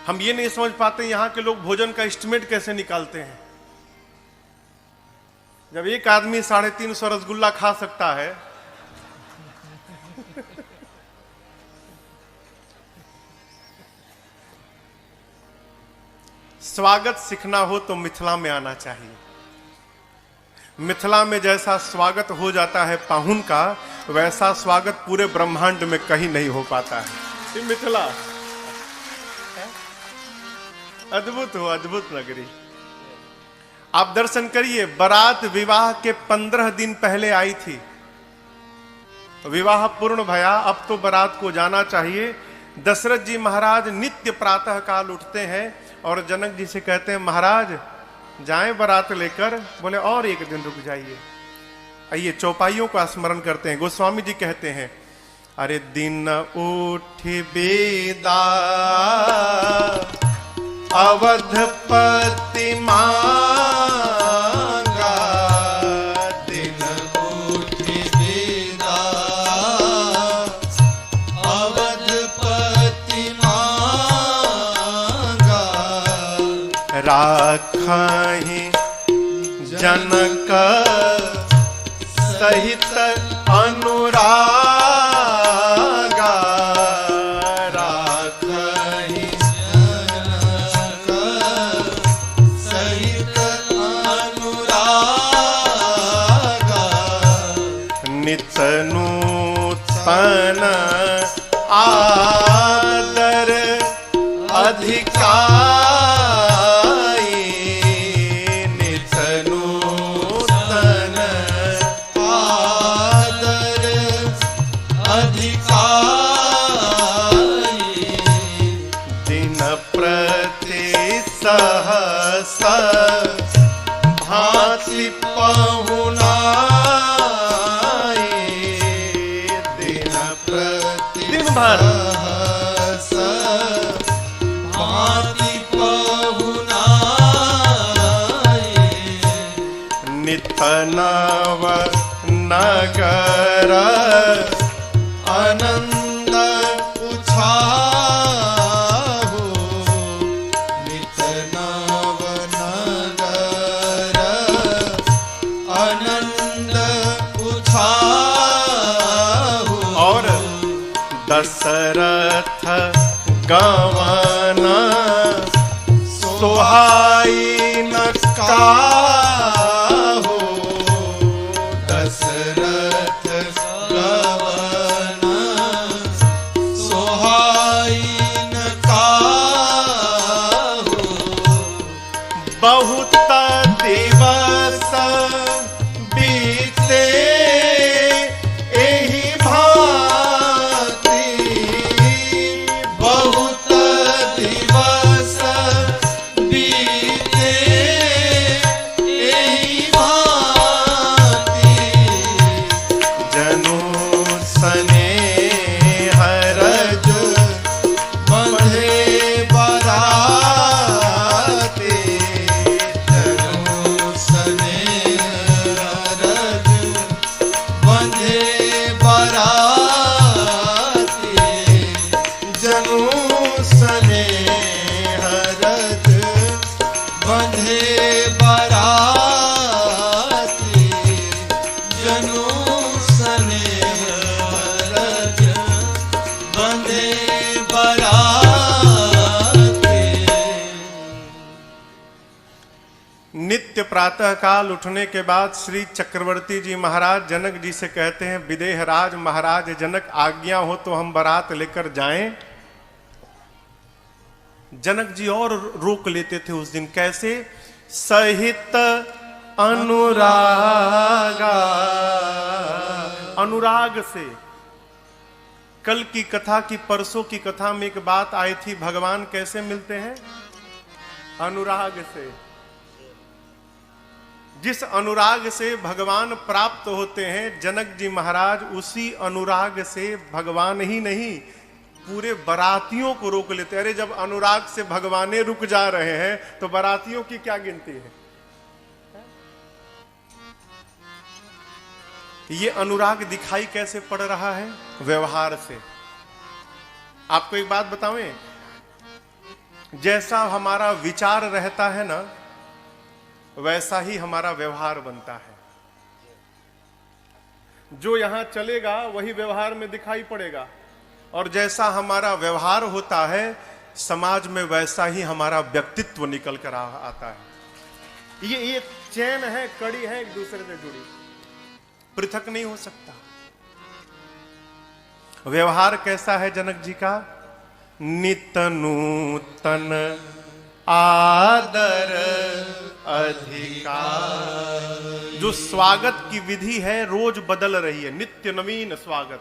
हम ये नहीं समझ पाते यहां के लोग भोजन का एस्टिमेट कैसे निकालते हैं। जब एक आदमी 350 रसगुल्ला खा सकता है, स्वागत सीखना हो तो मिथिला में आना चाहिए। मिथिला में जैसा स्वागत हो जाता है पाहुन का, वैसा स्वागत पूरे ब्रह्मांड में कहीं नहीं हो पाता है। ये मिथिला अद्भुत हो, अद्भुत नगरी। आप दर्शन करिए, बारात विवाह के 15 दिन पहले आई थी, विवाह पूर्ण भया, अब तो बारात को जाना चाहिए। दशरथ जी महाराज नित्य प्रातः काल उठते हैं और जनक जी से कहते हैं, महाराज जाएं बारात लेकर। बोले और एक दिन रुक जाइए। आइए चौपाइयों का स्मरण करते हैं। गोस्वामी जी कहते हैं, अरे दिन उठ बेदा अवधपति मांगा, दिन उठ बेदा अवधपति मांगा, राखहि जनक सहित अनुरागा, राखहि जनक सहित अनुरागा, नित नूतन आदर अधिकार, सहस भांति पहुनाई, दिन प्रति दिन भर भांति पहुनाई, नित नव नगर आनंद उछाहु नित नव नगर आनंद उछाहु। और दशरथ गवना सोहाई न काहू दशरथ गवना सोहाई न काहू। बहुत दिवस बीते एहि भांति बहुत दिवस बीते एहि भांति जनु स्नेह रज बंधे बराते जनु स्नेह रज बंधे बराते जनु स्नेह रज बंधे बराते जनु स्नेह रज बंधे बराते। नित्य प्रातः काल उठने के बाद श्री चक्रवर्ती जी महाराज जनक जी से कहते हैं, विदेह राज महाराज जनक आज्ञा हो तो हम बारात लेकर जाएं। जनक जी और रोक लेते थे उस दिन, कैसे? सहित अनुरागा, अनुराग से। कल की कथा की परसों की कथा में एक बात आई थी, भगवान कैसे मिलते हैं? अनुराग से। जिस अनुराग से भगवान प्राप्त होते हैं, जनक जी महाराज उसी अनुराग से भगवान ही नहीं पूरे बरातियों को रोक लेते। अरे जब अनुराग से भगवाने रुक जा रहे हैं तो बरातियों की क्या गिनती है? ये अनुराग दिखाई कैसे पड़ रहा है? व्यवहार से। आपको एक बात बतावें, जैसा हमारा विचार रहता है ना, वैसा ही हमारा व्यवहार बनता है। जो यहां चलेगा वही व्यवहार में दिखाई पड़ेगा, और जैसा हमारा व्यवहार होता है समाज में, वैसा ही हमारा व्यक्तित्व निकल कर आता है। ये चैन है, कड़ी है, एक दूसरे से जुड़ी, पृथक नहीं हो सकता। व्यवहार कैसा है जनक जी का? नित नूतन आदर अधिकार। जो स्वागत की विधि है रोज बदल रही है, नित्य नवीन स्वागत।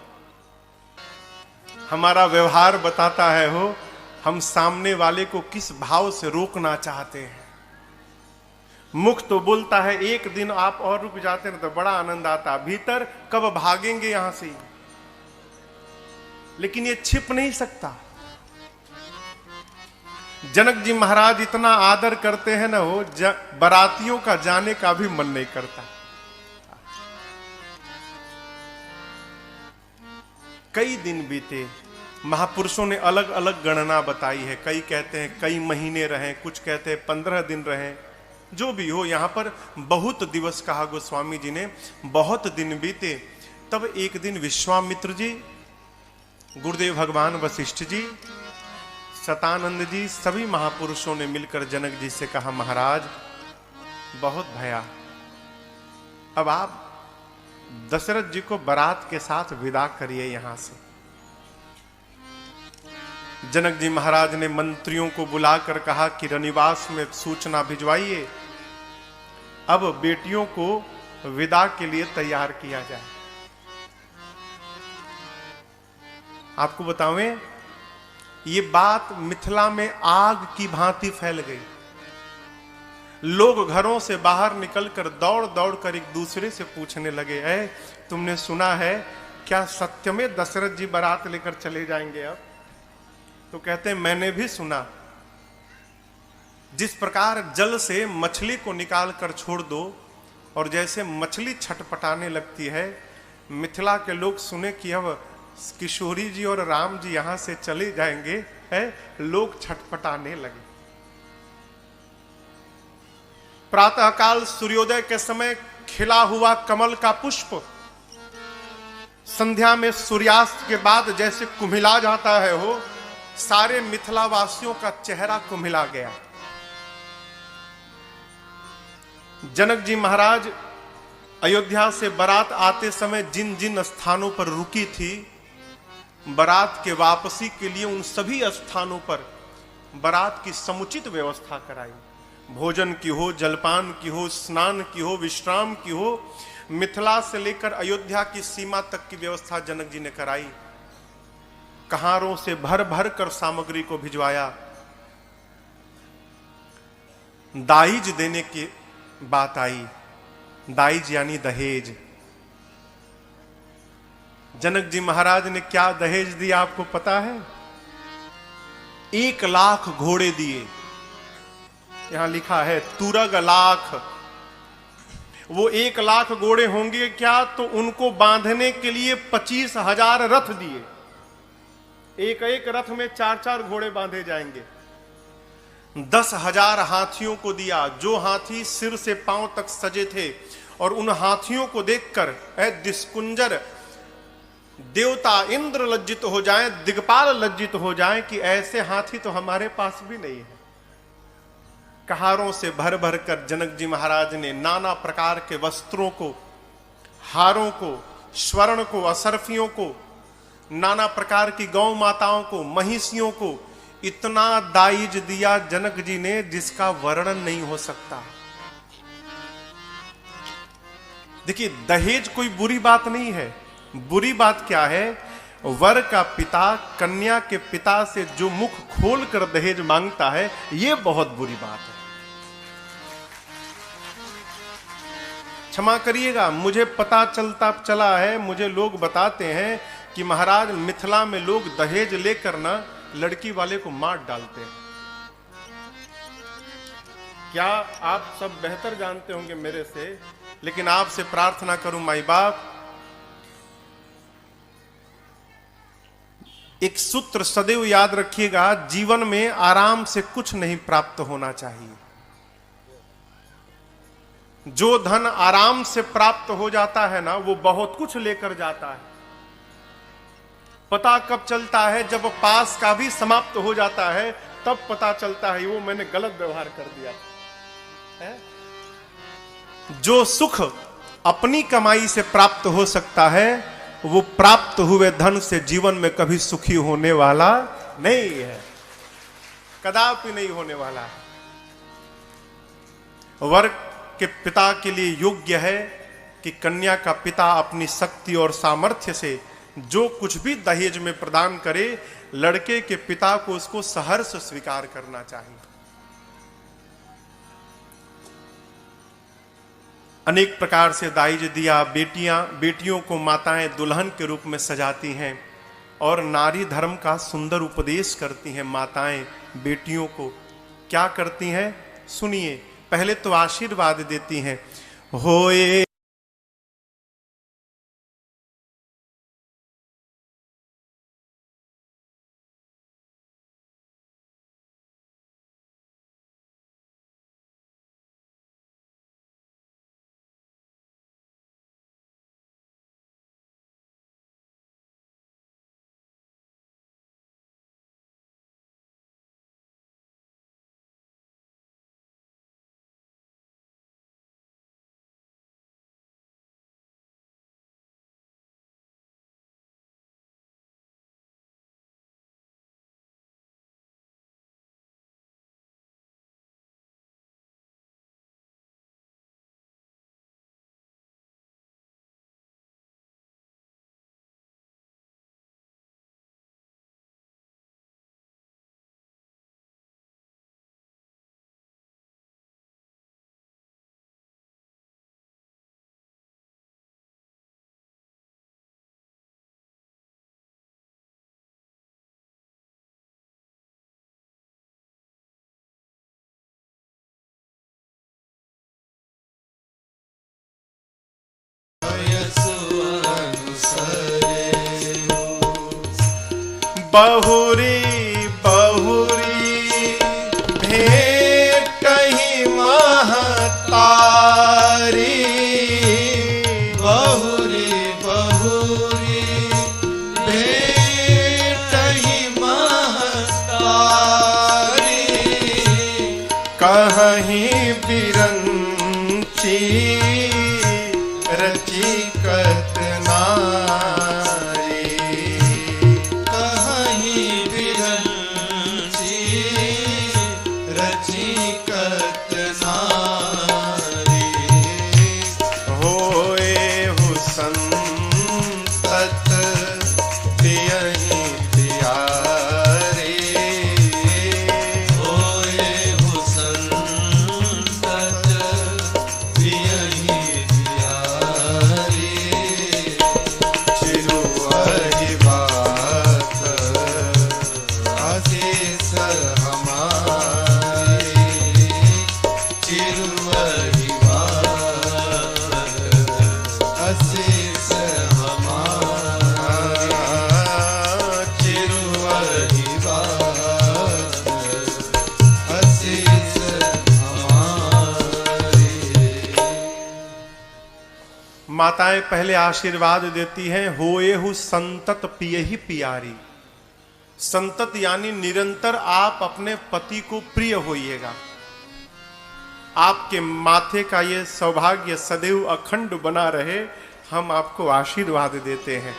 हमारा व्यवहार बताता है हो हम सामने वाले को किस भाव से रोकना चाहते हैं। मुख तो बोलता है, एक दिन आप और रुक जाते हैं तो बड़ा आनंद आता, भीतर कब भागेंगे यहां से, लेकिन ये छिप नहीं सकता। जनक जी महाराज इतना आदर करते हैं ना, वो बरातियों का जाने का भी मन नहीं करता। कई दिन बीते, महापुरुषों ने अलग अलग गणना बताई है। कई कहते हैं कई महीने रहे, कुछ कहते हैं 15 दिन रहे। जो भी हो, यहां पर बहुत दिवस कहा गोस्वामी जी ने, बहुत दिन बीते। तब एक दिन विश्वामित्र जी, गुरुदेव भगवान वशिष्ठ जी, शतानंद जी, सभी महापुरुषों ने मिलकर जनक जी से कहा, महाराज बहुत भया, अब आप दशरथ जी को बारात के साथ विदा करिए यहां से। जनक जी महाराज ने मंत्रियों को बुलाकर कहा कि रनिवास में सूचना भिजवाइए, अब बेटियों को विदा के लिए तैयार किया जाए। आपको बतावें, ये बात मिथिला में आग की भांति फैल गई। लोग घरों से बाहर निकलकर दौड़ दौड़ कर एक दूसरे से पूछने लगे, ऐ तुमने सुना है क्या सत्य में दशरथ जी बारात लेकर चले जाएंगे अब? तो कहते हैं मैंने भी सुना। जिस प्रकार जल से मछली को निकाल कर छोड़ दो और जैसे मछली छटपटाने लगती है, मिथिला के लोग सुने कि अब किशोरी जी और राम जी यहां से चले जाएंगे, है, लोग छटपटाने लगे। प्रातःकाल सूर्योदय के समय खिला हुआ कमल का पुष्प संध्या में सूर्यास्त के बाद जैसे कुम्हिला जाता है, हो सारे मिथिला वासियों का चेहरा कुम्हिला गया। जनक जी महाराज अयोध्या से बारात आते समय जिन जिन स्थानों पर रुकी थी, बारात के वापसी के लिए उन सभी स्थानों पर बारात की समुचित व्यवस्था कराई। भोजन की हो, जलपान की हो, स्नान की हो, विश्राम की हो, मिथिला से लेकर अयोध्या की सीमा तक की व्यवस्था जनक जी ने कराई। कहारों से भर भर कर सामग्री को भिजवाया। दाइज देने की बात आई। दाइज यानी दहेज। जनक जी महाराज ने क्या दहेज दिया आपको पता है? 1 लाख घोड़े दिए। यहां लिखा है तुरग लाख। वो 1 लाख घोड़े होंगे क्या, तो उनको बांधने के लिए 25,000 रथ दिए। एक एक रथ में 4-4 घोड़े बांधे जाएंगे। 10,000 हाथियों को दिया, जो हाथी सिर से पांव तक सजे थे। और उन हाथियों को देखकर दिशकुंजर देवता इंद्र लज्जित हो जाएं, दिग्पाल लज्जित हो जाएं कि ऐसे हाथी तो हमारे पास भी नहीं है। कहारों से भर भर कर जनक जी महाराज ने नाना प्रकार के वस्त्रों को, हारों को, स्वर्ण को, असरफियों को, नाना प्रकार की गौ माताओं को, महिषियों को इतना दाइज दिया जनक जी ने जिसका वर्णन नहीं हो सकता। देखिए, दहेज कोई बुरी बात नहीं है। बुरी बात क्या है? वर का पिता कन्या के पिता से जो मुख खोल कर दहेज मांगता है, यह बहुत बुरी बात है। क्षमा करिएगा, मुझे पता चला है, मुझे लोग बताते हैं कि महाराज मिथिला में लोग दहेज लेकर ना लड़की वाले को मार डालते हैं। क्या आप सब बेहतर जानते होंगे मेरे से, लेकिन आपसे प्रार्थना करूं माई बाप, एक सूत्र सदैव याद रखिएगा, जीवन में आराम से कुछ नहीं प्राप्त होना चाहिए। जो धन आराम से प्राप्त हो जाता है ना, वो बहुत कुछ लेकर जाता है। पता कब चलता है? जब पास का भी समाप्त हो जाता है, तब पता चलता है वो मैंने गलत व्यवहार कर दिया है। जो सुख अपनी कमाई से प्राप्त हो सकता है, वो प्राप्त हुए धन से जीवन में कभी सुखी होने वाला नहीं है, कदापि नहीं होने वाला है। वर के पिता के लिए योग्य है कि कन्या का पिता अपनी शक्ति और सामर्थ्य से जो कुछ भी दहेज में प्रदान करे, लड़के के पिता को उसको सहर्ष स्वीकार करना चाहिए। अनेक प्रकार से दाइज दिया। बेटियों को माताएं दुल्हन के रूप में सजाती हैं और नारी धर्म का सुंदर उपदेश करती हैं। माताएं बेटियों को क्या करती हैं सुनिए। पहले तो आशीर्वाद देती हैं, होए बहुरी बहुरी भेटहि महतारी, बहुरी बहुरी भेटहि महतारी, कहीं बिरंची रचिकत नारी, कहीं बिरंची रचिकत नारी, होए हु संतत पियहि प्यारे, होए हु संतत प्रियहि प्यारे, चिरुवहि बात अशेष हमारे, चिरुवहि बात अशेष हमारे, चिरुवहि बात अशेष हमारे। माताएं पहले आशीर्वाद देती हैं, होए हु संतत पियहि प्यारी। संतत यानी निरंतर आप अपने पति को प्रिय होइएगा। आपके माथे का ये सौभाग्य सदैव अखंड बना रहे, हम आपको आशीर्वाद देते हैं।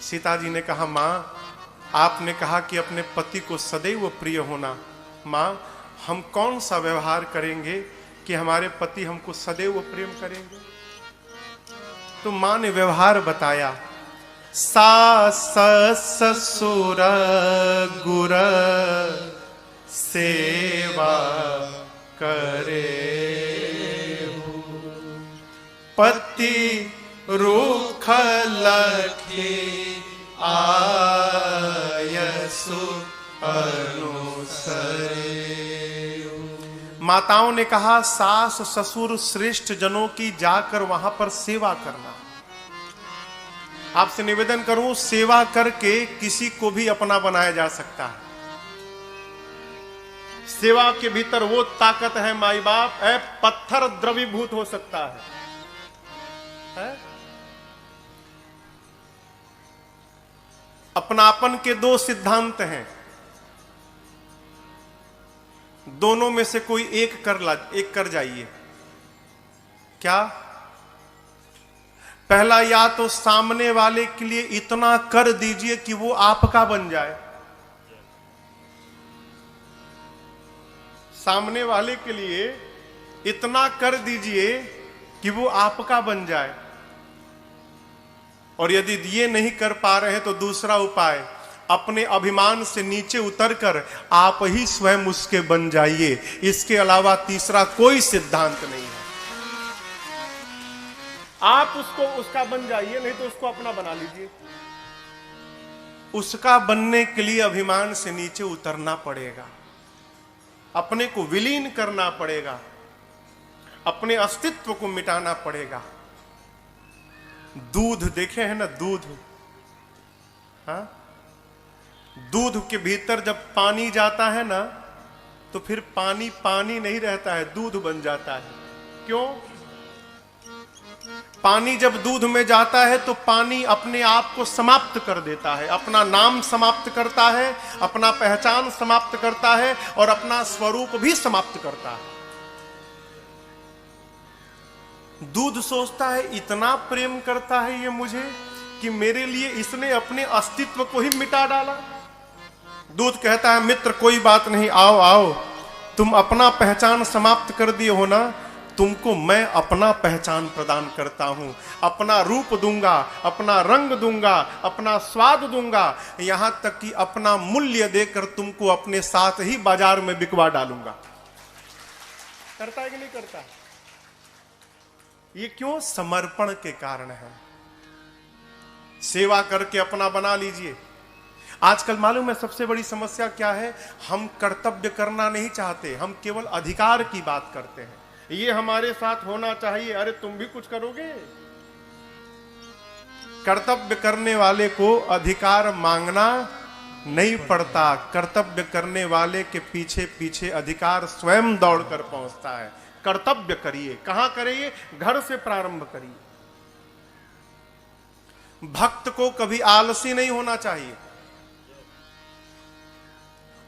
सीता जी ने कहा, माँ आपने कहा कि अपने पति को सदैव प्रिय होना। माँ हम कौन सा व्यवहार करेंगे कि हमारे पति हमको सदैव प्रेम करेंगे? तो माँ ने व्यवहार बताया। सास ससुर गुर सेवा करे, पति रूख लखी आयसु अनुसरे। माताओं ने कहा, सास ससुर श्रेष्ठ जनों की जाकर वहां पर सेवा करना। आपसे निवेदन करूं, सेवा करके किसी को भी अपना बनाया जा सकता है। सेवा के भीतर वो ताकत है माई बाप, पत्थर द्रवीभूत हो सकता है? अपनापन के दो सिद्धांत हैं, दोनों में से कोई एक कर जाइए। क्या? पहला, या तो सामने वाले के लिए इतना कर दीजिए कि वो आपका बन जाए। सामने वाले के लिए इतना कर दीजिए कि वो आपका बन जाए। और यदि ये नहीं कर पा रहे हैं तो दूसरा उपाय, अपने अभिमान से नीचे उतरकर आप ही स्वयं उसके बन जाइए। इसके अलावा तीसरा कोई सिद्धांत नहीं है। आप उसका बन जाइए, नहीं तो उसको अपना बना लीजिए। उसका बनने के लिए अभिमान से नीचे उतरना पड़ेगा, अपने को विलीन करना पड़ेगा, अपने अस्तित्व को मिटाना पड़ेगा। दूध देखे हैं ना, दूध, हाँ, दूध के भीतर जब पानी जाता है ना, तो फिर पानी पानी नहीं रहता है, दूध बन जाता है। क्यों? पानी जब दूध में जाता है तो पानी अपने आप को समाप्त कर देता है, अपना नाम समाप्त करता है, अपना पहचान समाप्त करता है और अपना स्वरूप भी समाप्त करता है। दूध सोचता है इतना प्रेम करता है ये मुझे कि मेरे लिए इसने अपने अस्तित्व को ही मिटा डाला। दूध कहता है, मित्र कोई बात नहीं, आओ आओ, तुम अपना पहचान समाप्त कर दिए हो ना, तुमको मैं अपना पहचान प्रदान करता हूं, अपना रूप दूंगा, अपना रंग दूंगा, अपना स्वाद दूंगा, यहां तक कि अपना मूल्य देकर तुमको अपने साथ ही बाजार में बिकवा डालूंगा। करता है कि नहीं करता? ये क्यों? समर्पण के कारण है। सेवा करके अपना बना लीजिए। आजकल मालूम है सबसे बड़ी समस्या क्या है? हम कर्तव्य करना नहीं चाहते, हम केवल अधिकार की बात करते हैं। ये हमारे साथ होना चाहिए। अरे तुम भी कुछ करोगे? कर्तव्य करने वाले को अधिकार मांगना नहीं पड़ता, कर्तव्य करने वाले के पीछे पीछे अधिकार स्वयं दौड़कर पहुंचता है। कर्तव्य करिए, कहां करिए? घर से प्रारंभ करिए। भक्त को कभी आलसी नहीं होना चाहिए।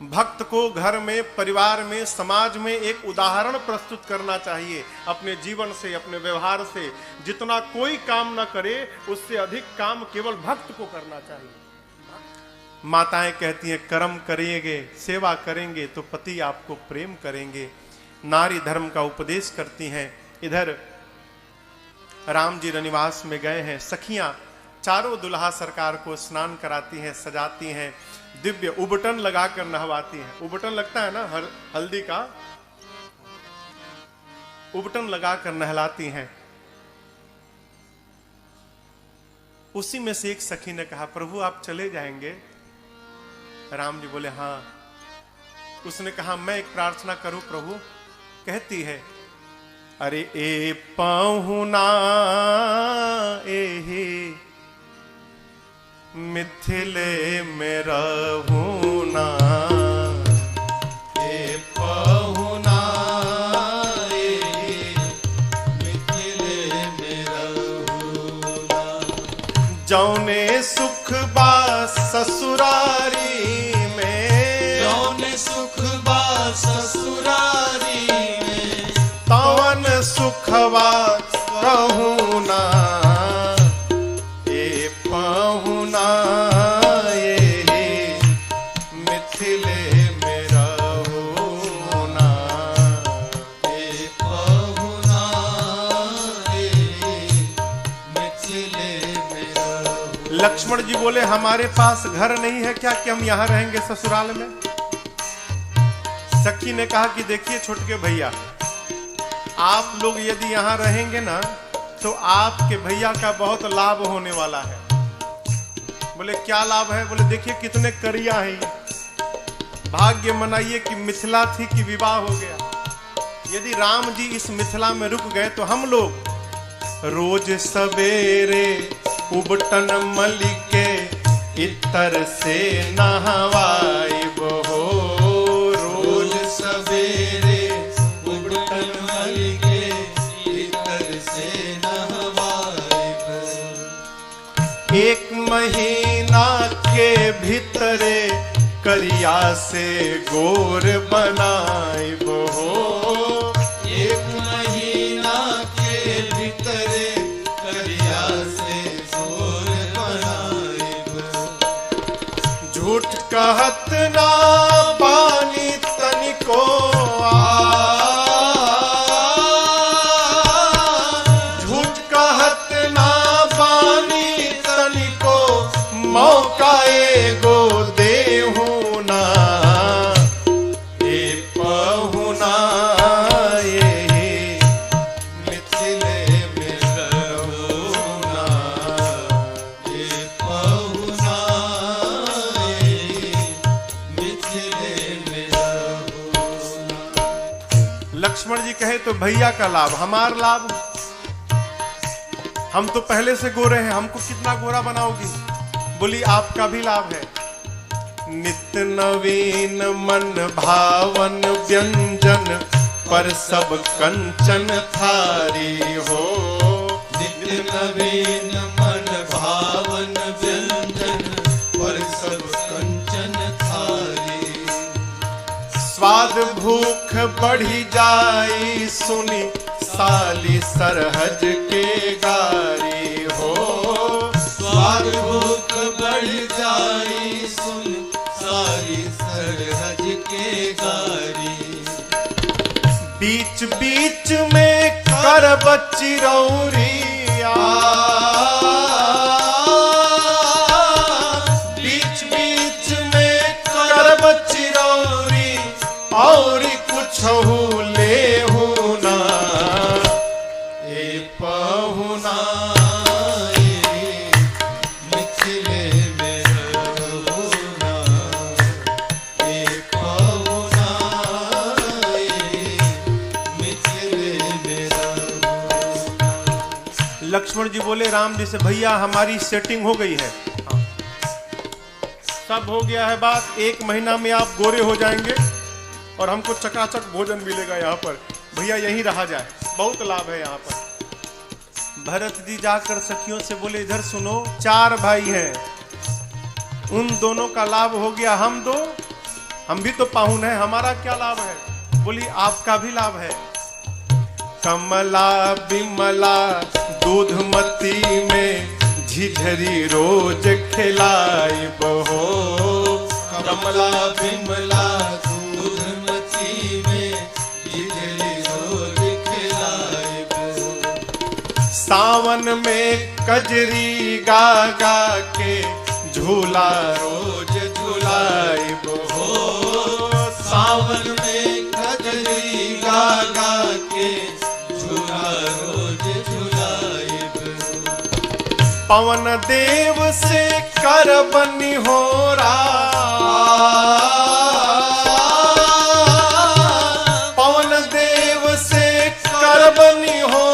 भक्त को घर में, परिवार में, समाज में एक उदाहरण प्रस्तुत करना चाहिए। अपने जीवन से, अपने व्यवहार से जितना कोई काम ना करे उससे अधिक काम केवल भक्त को करना चाहिए। माताएं कहती हैं कर्म करेंगे, सेवा करेंगे तो पति आपको प्रेम करेंगे। नारी धर्म का उपदेश करती हैं। इधर राम जी रनिवास में गए हैं, सखियां चारों दुल्हा सरकार को स्नान कराती हैं, सजाती हैं, दिव्य उबटन लगाकर नहवाती हैं। उबटन लगता है ना हल्दी का, उबटन लगाकर नहलाती हैं। उसी में से एक सखी ने कहा, प्रभु आप चले जाएंगे? राम जी बोले हाँ। उसने कहा मैं एक प्रार्थना करूं प्रभु? कहती है, अरे ए पाहुना एहे मिथिले में रहूना, ए पाहुना एहे मिथिले में रहूना, जौने सुख बा ससुरारी में, जौने सुख बा ससुरारी में, तवन सुखवा कहूना, ए पाहुना ये मिथिले में रहूना, ए पाहुना ये मिथिले में रहूना। लक्ष्मण जी बोले हमारे पास घर नहीं है क्या कि हम यहाँ रहेंगे ससुराल में? सखी ने कहा कि देखिए छोटके भैया, आप लोग यदि यहाँ रहेंगे ना तो आपके भैया का बहुत लाभ होने वाला है। बोले क्या लाभ है? बोले देखिए कितने करिया हैं, भाग्य मनाइए कि मिथिला थी कि विवाह हो गया। यदि राम जी इस मिथिला में रुक गए तो हम लोग रोज सवेरे उबटन मलिके इतर से नहवाइब हो, रोज सवेरे उबटन मलिके इतर से नहवाइब। एक महीना के भीतरे करिया से गोर बनाइब हो, एक महीना के भीतरे करिया से गोर बनाइब। झूठ कहत ना पानी तनिको झूठ कहत ना पानी तनिको, मौका एगो देहू ना, ए पहुना ये मिथिले में रहूना, ए पहुना ये मिथिले में रहूना। लक्ष्मण जी कहे तो भैया का लाभ, हमार लाभ? हम तो पहले से गोरे हैं, हमको कितना गोरा बनाओगी? बोली आपका भी लाभ है। नित्य नवीन मन भावन व्यंजन, पर सब कंचन थारी हो, नित्य नवीन मन भावन व्यंजन, पर सब कंचन थारी। स्वाद भूख बढ़ी जाई सुनी साली सरहज के गारी हो, स्वाद भूख बढ़ जाई सुन सारी सरहज के गारी। बीच बीच में कर चिरौरिया, बीच बीच में कर चिरौरी, और कुछ ले होना, ए पहुना ये मिथिले में रहूना, ए पहुना ये मिथिले में रहूना। लक्ष्मण जी बोले राम जी से, भैया हमारी सेटिंग हो गई है, सब हो गया है बात, 1 महीना में आप गोरे हो जाएंगे और हमको चकाचक भोजन मिलेगा यहाँ पर, भैया यहीं रहा जाए, बहुत लाभ है यहाँ पर। भरत जी जाकर सखियों से बोले, इधर सुनो, 4 भाई हैं, उन दोनों का लाभ हो गया, हम भी तो पाहुन हैं, हमारा क्या लाभ है? बोली आपका भी लाभ है। कमला बिमला दूधमती में झिझरी रोज खिलाई बहो, कमला बिमला दूधमती में झिझरी रोज खिलाई बहो। सावन में कजरी गा गा के झूला रोज झुलाई बहो, सावन में कजरी गा गा के झूला रोज झुलाई बहो। पवन देव से कर बनी हो पवन देव से कर बनी हो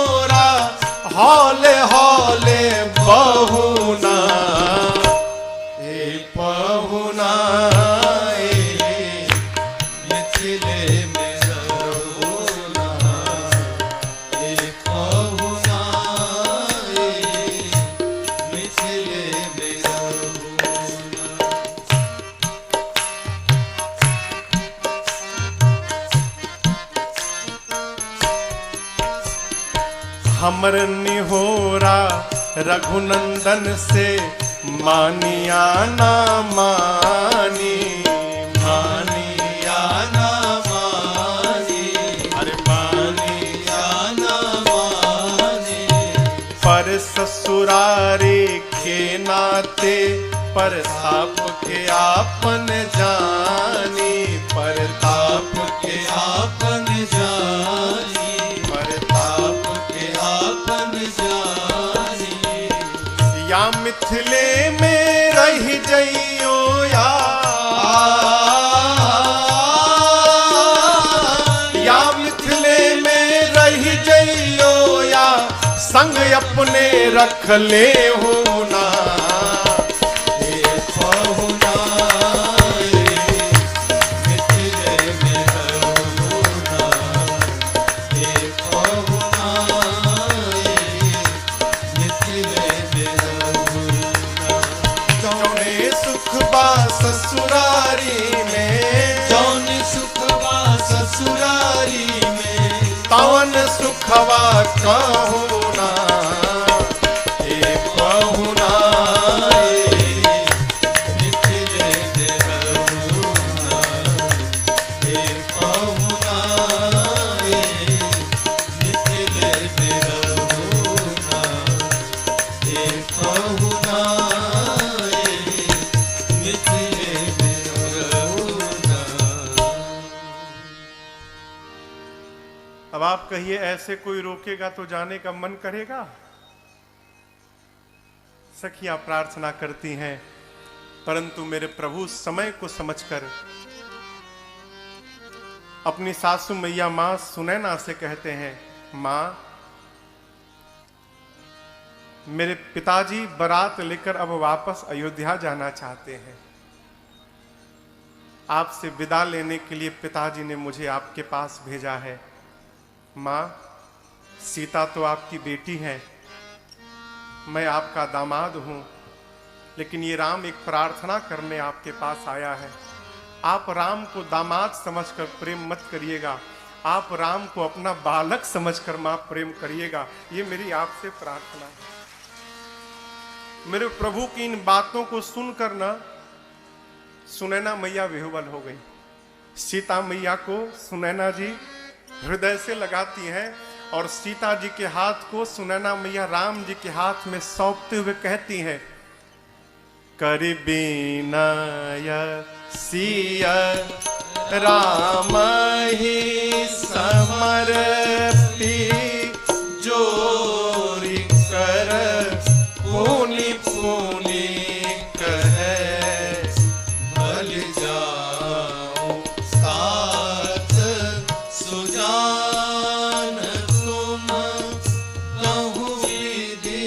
हौले हौले बहुना पहुना मिथिले में रहुना, पहुना मिथिले में रहुना। हमर निहोरा रघुनंदन से मानिया ना मानी, मानिया ना मानी, अरे मानी मानिया ना मानी। पर ससुरारी के नाते परताप के आपन जानी, परताप के आपन जानी, परताप के आपन जानी। या मिथिले में रह जइयो या मिथिले में रह जइयो या संग अपने रख ले हो ना। पहुना मिथिले में रहुना, पहुना मिथिले में रहुना। जौने सुख बा ससुरारी में, जौन सुखवा ससुरारी में, तवन सुखवा कहू ना। पहुना मिथिले में रहुना, पहुना मिथिले में रहुना, पहुना मिथिले में रहुना। अब आप कहिए, ऐसे कोई रोकेगा तो जाने का मन करेगा? सखियां प्रार्थना करती हैं, परंतु मेरे प्रभु समय को समझकर अपनी सासू मैया मां सुनैना से कहते हैं, मां मेरे पिताजी बारात लेकर अब वापस अयोध्या जाना चाहते हैं, आपसे विदा लेने के लिए पिताजी ने मुझे आपके पास भेजा है। मां, सीता तो आपकी बेटी है, मैं आपका दामाद हूं, लेकिन ये राम एक प्रार्थना करने आपके पास आया है। आप राम को दामाद समझकर प्रेम मत करिएगा, आप राम को अपना बालक समझकर मां प्रेम करिएगा, ये मेरी आपसे प्रार्थना है। मेरे प्रभु की इन बातों को सुनकर ना सुनैना मैया विह्वल हो गई। सीता मैया को सुनैना जी हृदय से लगाती हैं और सीता जी के हाथ को सुनैना मैया राम जी के हाथ में सौंपते हुए कहती हैं, करि बीनय सिया राम ही समर्पी, जोरि कर पुनि पुनि कहे, भल जाऊं साथ सुजान तुम कहूँ विधि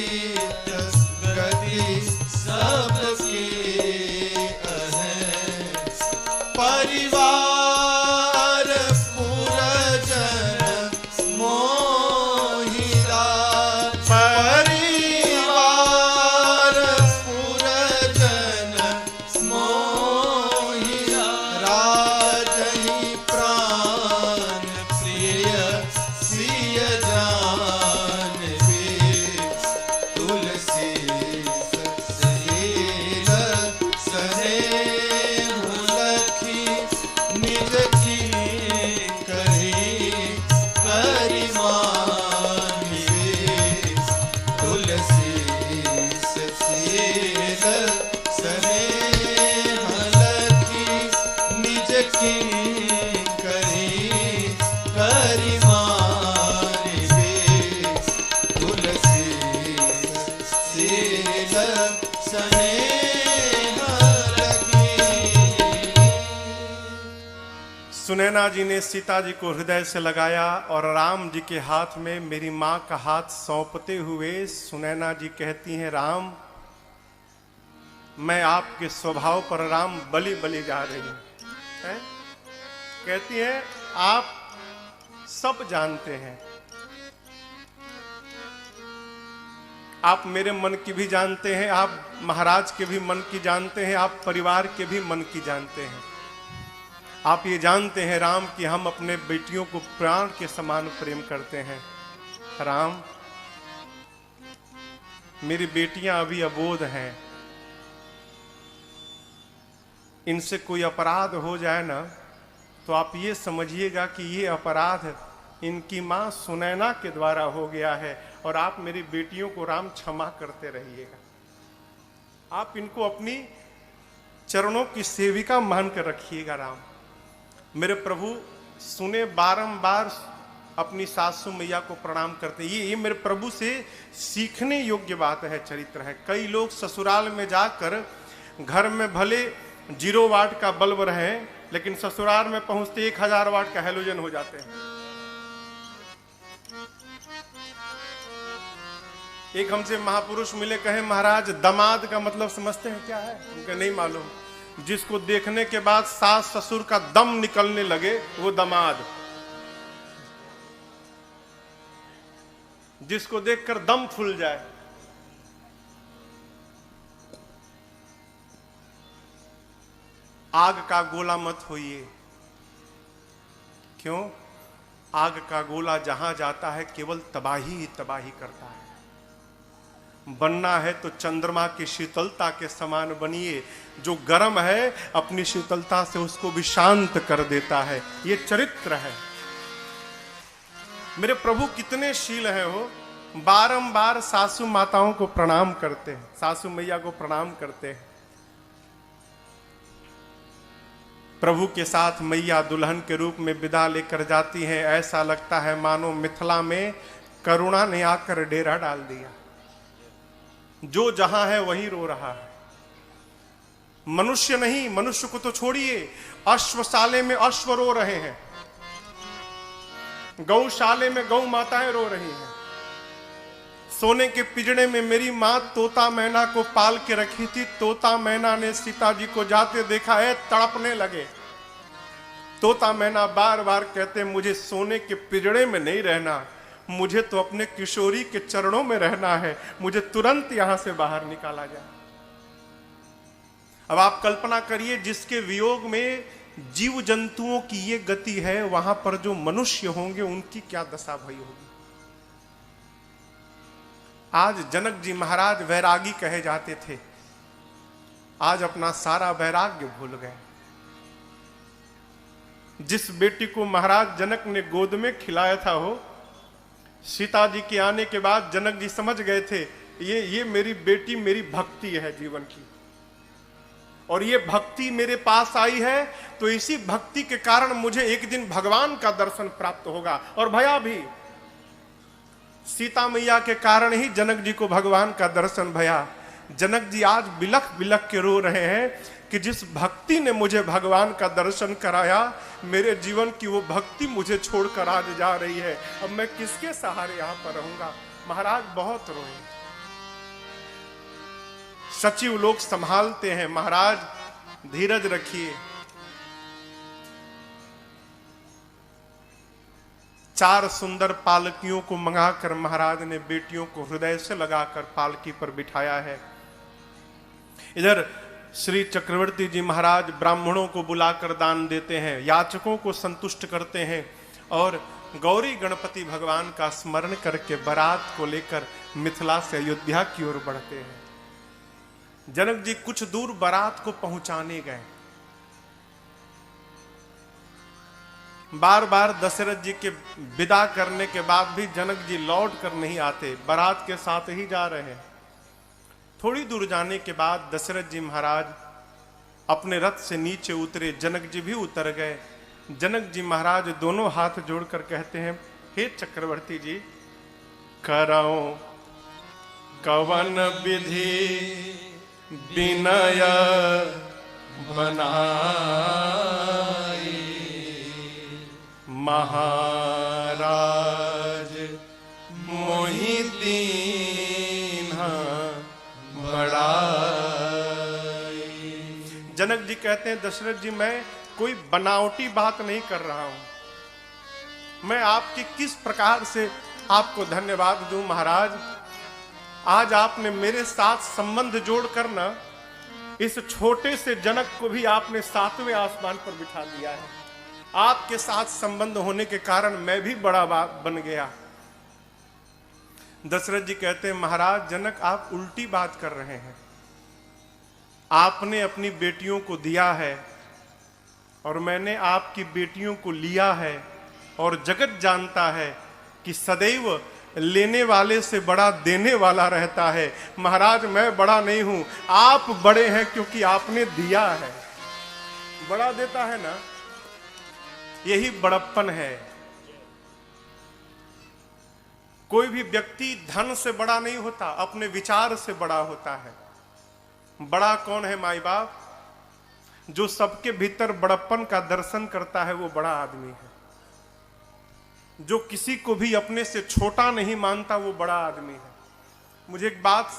सुनैना जी ने सीता जी को हृदय से लगाया और राम जी के हाथ में मेरी माँ का हाथ सौंपते हुए सुनैना जी कहती हैं, राम मैं आपके स्वभाव पर राम बलि बलि जा रही हूं। कहती है आप सब जानते हैं, आप मेरे मन की भी जानते हैं, आप महाराज के भी मन की जानते हैं, आप परिवार के भी मन की जानते हैं। आप ये जानते हैं राम कि हम अपने बेटियों को प्राण के समान प्रेम करते हैं। राम मेरी बेटियां अभी अबोध हैं, इनसे कोई अपराध हो जाए ना तो आप ये समझिएगा कि ये अपराध इनकी मां सुनैना के द्वारा हो गया है और आप मेरी बेटियों को राम क्षमा करते रहिएगा। आप इनको अपनी चरणों की सेविका मानकर रखिएगा। राम मेरे प्रभु सुने बारंबार अपनी सासू मैया को प्रणाम करते। ये मेरे प्रभु से सीखने योग्य बात है, चरित्र है। कई लोग ससुराल में जाकर घर में भले 0 वाट का बल्ब रहे लेकिन ससुराल में पहुंचते 1000 वाट का हैलोजन हो जाते हैं। एक हमसे महापुरुष मिले, कहे महाराज दामाद का मतलब समझते हैं क्या है? उनका नहीं मालूम। जिसको देखने के बाद सास ससुर का दम निकलने लगे वो दामाद, जिसको देखकर दम फूल जाए। आग का गोला मत होइए। क्यों? आग का गोला जहां जाता है केवल तबाही ही तबाही करता है। बनना है तो चंद्रमा की शीतलता के समान बनिए। जो गर्म है अपनी शीतलता से उसको भी शांत कर देता है। ये चरित्र है। मेरे प्रभु कितने शील हैं, वो बारंबार सासू माताओं को प्रणाम करते हैं, सासू मैया को प्रणाम करते हैं। प्रभु के साथ मैया दुल्हन के रूप में विदा लेकर जाती हैं। ऐसा लगता है मानो मिथिला में करुणा ने आकर डेरा डाल दिया। जो जहां है वही रो रहा है। मनुष्य नहीं, मनुष्य को तो छोड़िए, अश्वशाले में अश्व रो रहे हैं, गौशाले में गौ माताएं रो रही हैं। सोने के पिंजड़े में मेरी मां तोता मैना को पाल के रखी थी। तोता मैना ने सीता जी को जाते देखा है, तड़पने लगे। तोता मैना बार बार कहते मुझे सोने के पिंजड़े में नहीं रहना, मुझे तो अपने किशोरी के चरणों में रहना है, मुझे तुरंत यहां से बाहर निकाला जाए। अब आप कल्पना करिए, जिसके वियोग में जीव जंतुओं की ये गति है, वहां पर जो मनुष्य होंगे उनकी क्या दशा भई होगी। आज जनक जी महाराज वैरागी कहे जाते थे, आज अपना सारा वैराग्य भूल गए। जिस बेटी को महाराज जनक ने गोद में खिलाया था, हो सीता जी के आने के बाद जनक जी समझ गए थे ये मेरी बेटी मेरी भक्ति है जीवन की, और ये भक्ति मेरे पास आई है तो इसी भक्ति के कारण मुझे एक दिन भगवान का दर्शन प्राप्त होगा। और भया भी सीता मैया के कारण ही जनक जी को भगवान का दर्शन भया। जनक जी आज बिलख बिलख के रो रहे हैं कि जिस भक्ति ने मुझे भगवान का दर्शन कराया, मेरे जीवन की वो भक्ति मुझे छोड़कर आज जा रही है। अब मैं किसके सहारे यहां पर रहूंगा। महाराज बहुत रोए। सचिव लोग संभालते हैं, महाराज धीरज रखिए। 4 सुंदर पालकियों को मंगाकर महाराज ने बेटियों को हृदय से लगाकर पालकी पर बिठाया है। इधर श्री चक्रवर्ती जी महाराज ब्राह्मणों को बुलाकर दान देते हैं, याचकों को संतुष्ट करते हैं और गौरी गणपति भगवान का स्मरण करके बारात को लेकर मिथिला से अयोध्या की ओर बढ़ते हैं। जनक जी कुछ दूर बारात को पहुंचाने गए। बार बार दशरथ जी के विदा करने के बाद भी जनक जी लौट कर नहीं आते, बारात के साथ ही जा रहे हैं। थोड़ी दूर जाने के बाद दशरथ जी महाराज अपने रथ से नीचे उतरे, जनक जी भी उतर गए। जनक जी महाराज दोनों हाथ जोड़कर कहते हैं, हे चक्रवर्ती जी, कराओ कवन विधि विनय बनाई, महाराज मोहि दीन्हा बड़ाई। जनक जी कहते हैं दशरथ जी, मैं कोई बनावटी बात नहीं कर रहा हूं, मैं आपकी किस प्रकार से आपको धन्यवाद दूं महाराज। आज आपने मेरे साथ संबंध जोड़कर ना इस छोटे से जनक को भी आपने 7वें आसमान पर बिठा दिया है। आपके साथ संबंध होने के कारण मैं भी बड़ा बन गया। दशरथ जी कहते हैं महाराज जनक, आप उल्टी बात कर रहे हैं। आपने अपनी बेटियों को दिया है और मैंने आपकी बेटियों को लिया है, और जगत जानता है कि सदैव लेने वाले से बड़ा देने वाला रहता है। महाराज मैं बड़ा नहीं हूं, आप बड़े हैं क्योंकि आपने दिया है। बड़ा देता है ना, यही बड़प्पन है। कोई भी व्यक्ति धन से बड़ा नहीं होता, अपने विचार से बड़ा होता है। बड़ा कौन है माई बाप? जो सबके भीतर बड़प्पन का दर्शन करता है वो बड़ा आदमी है। जो किसी को भी अपने से छोटा नहीं मानता वो बड़ा आदमी है। मुझे एक बात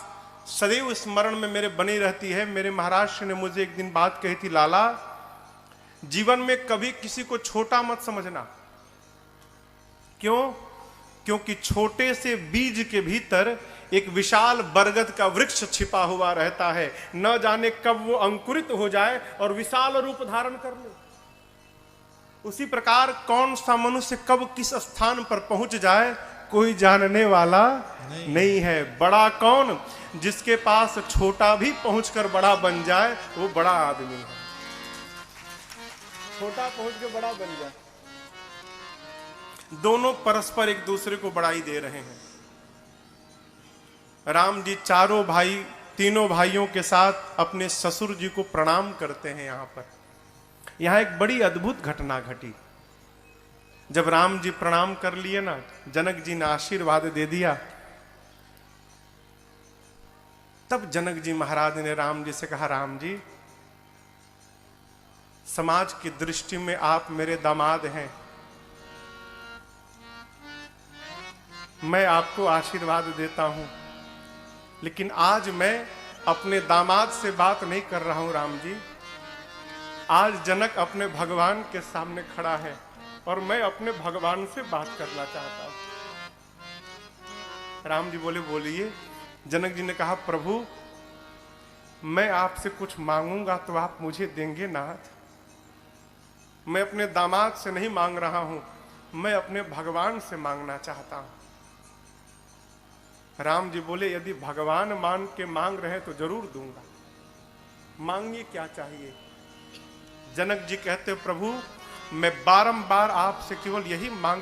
सदैव स्मरण में मेरे बनी रहती है। मेरे महाराज श्री ने मुझे एक दिन बात कही थी, लाला जीवन में कभी किसी को छोटा मत समझना। क्यों? क्योंकि छोटे से बीज के भीतर एक विशाल बरगद का वृक्ष छिपा हुआ रहता है। न जाने कब वो अंकुरित हो जाए और विशाल रूप धारण कर ले। उसी प्रकार कौन सा मनुष्य कब किस स्थान पर पहुंच जाए कोई जानने वाला नहीं है। बड़ा कौन? जिसके पास छोटा भी पहुंचकर बड़ा बन जाए वो बड़ा आदमी है। छोटा पहुंच के बड़ा बन जाए। दोनों परस्पर एक दूसरे को बड़ाई दे रहे हैं। राम जी चारों भाई, तीनों भाइयों के साथ अपने ससुर जी को प्रणाम करते हैं। यहां पर यहां एक बड़ी अद्भुत घटना घटी। जब राम जी प्रणाम कर लिए ना, जनक जी ने आशीर्वाद दे दिया, तब जनक जी महाराज ने राम जी से कहा, राम जी समाज की दृष्टि में आप मेरे दामाद हैं, मैं आपको आशीर्वाद देता हूं, लेकिन आज मैं अपने दामाद से बात नहीं कर रहा हूं राम जी। आज जनक अपने भगवान के सामने खड़ा है और मैं अपने भगवान से बात करना चाहता हूं। राम जी बोले, बोलिए। जनक जी ने कहा, प्रभु मैं आपसे कुछ मांगूंगा तो आप मुझे देंगे नाथ? मैं अपने दामाद से नहीं मांग रहा हूं, मैं अपने भगवान से मांगना चाहता हूं। राम जी बोले, यदि भगवान मान के मांग रहे तो जरूर दूंगा, मांगिए क्या चाहिए। जनक जी कहते, प्रभु मैं बारंबार आपसे केवल यही मांग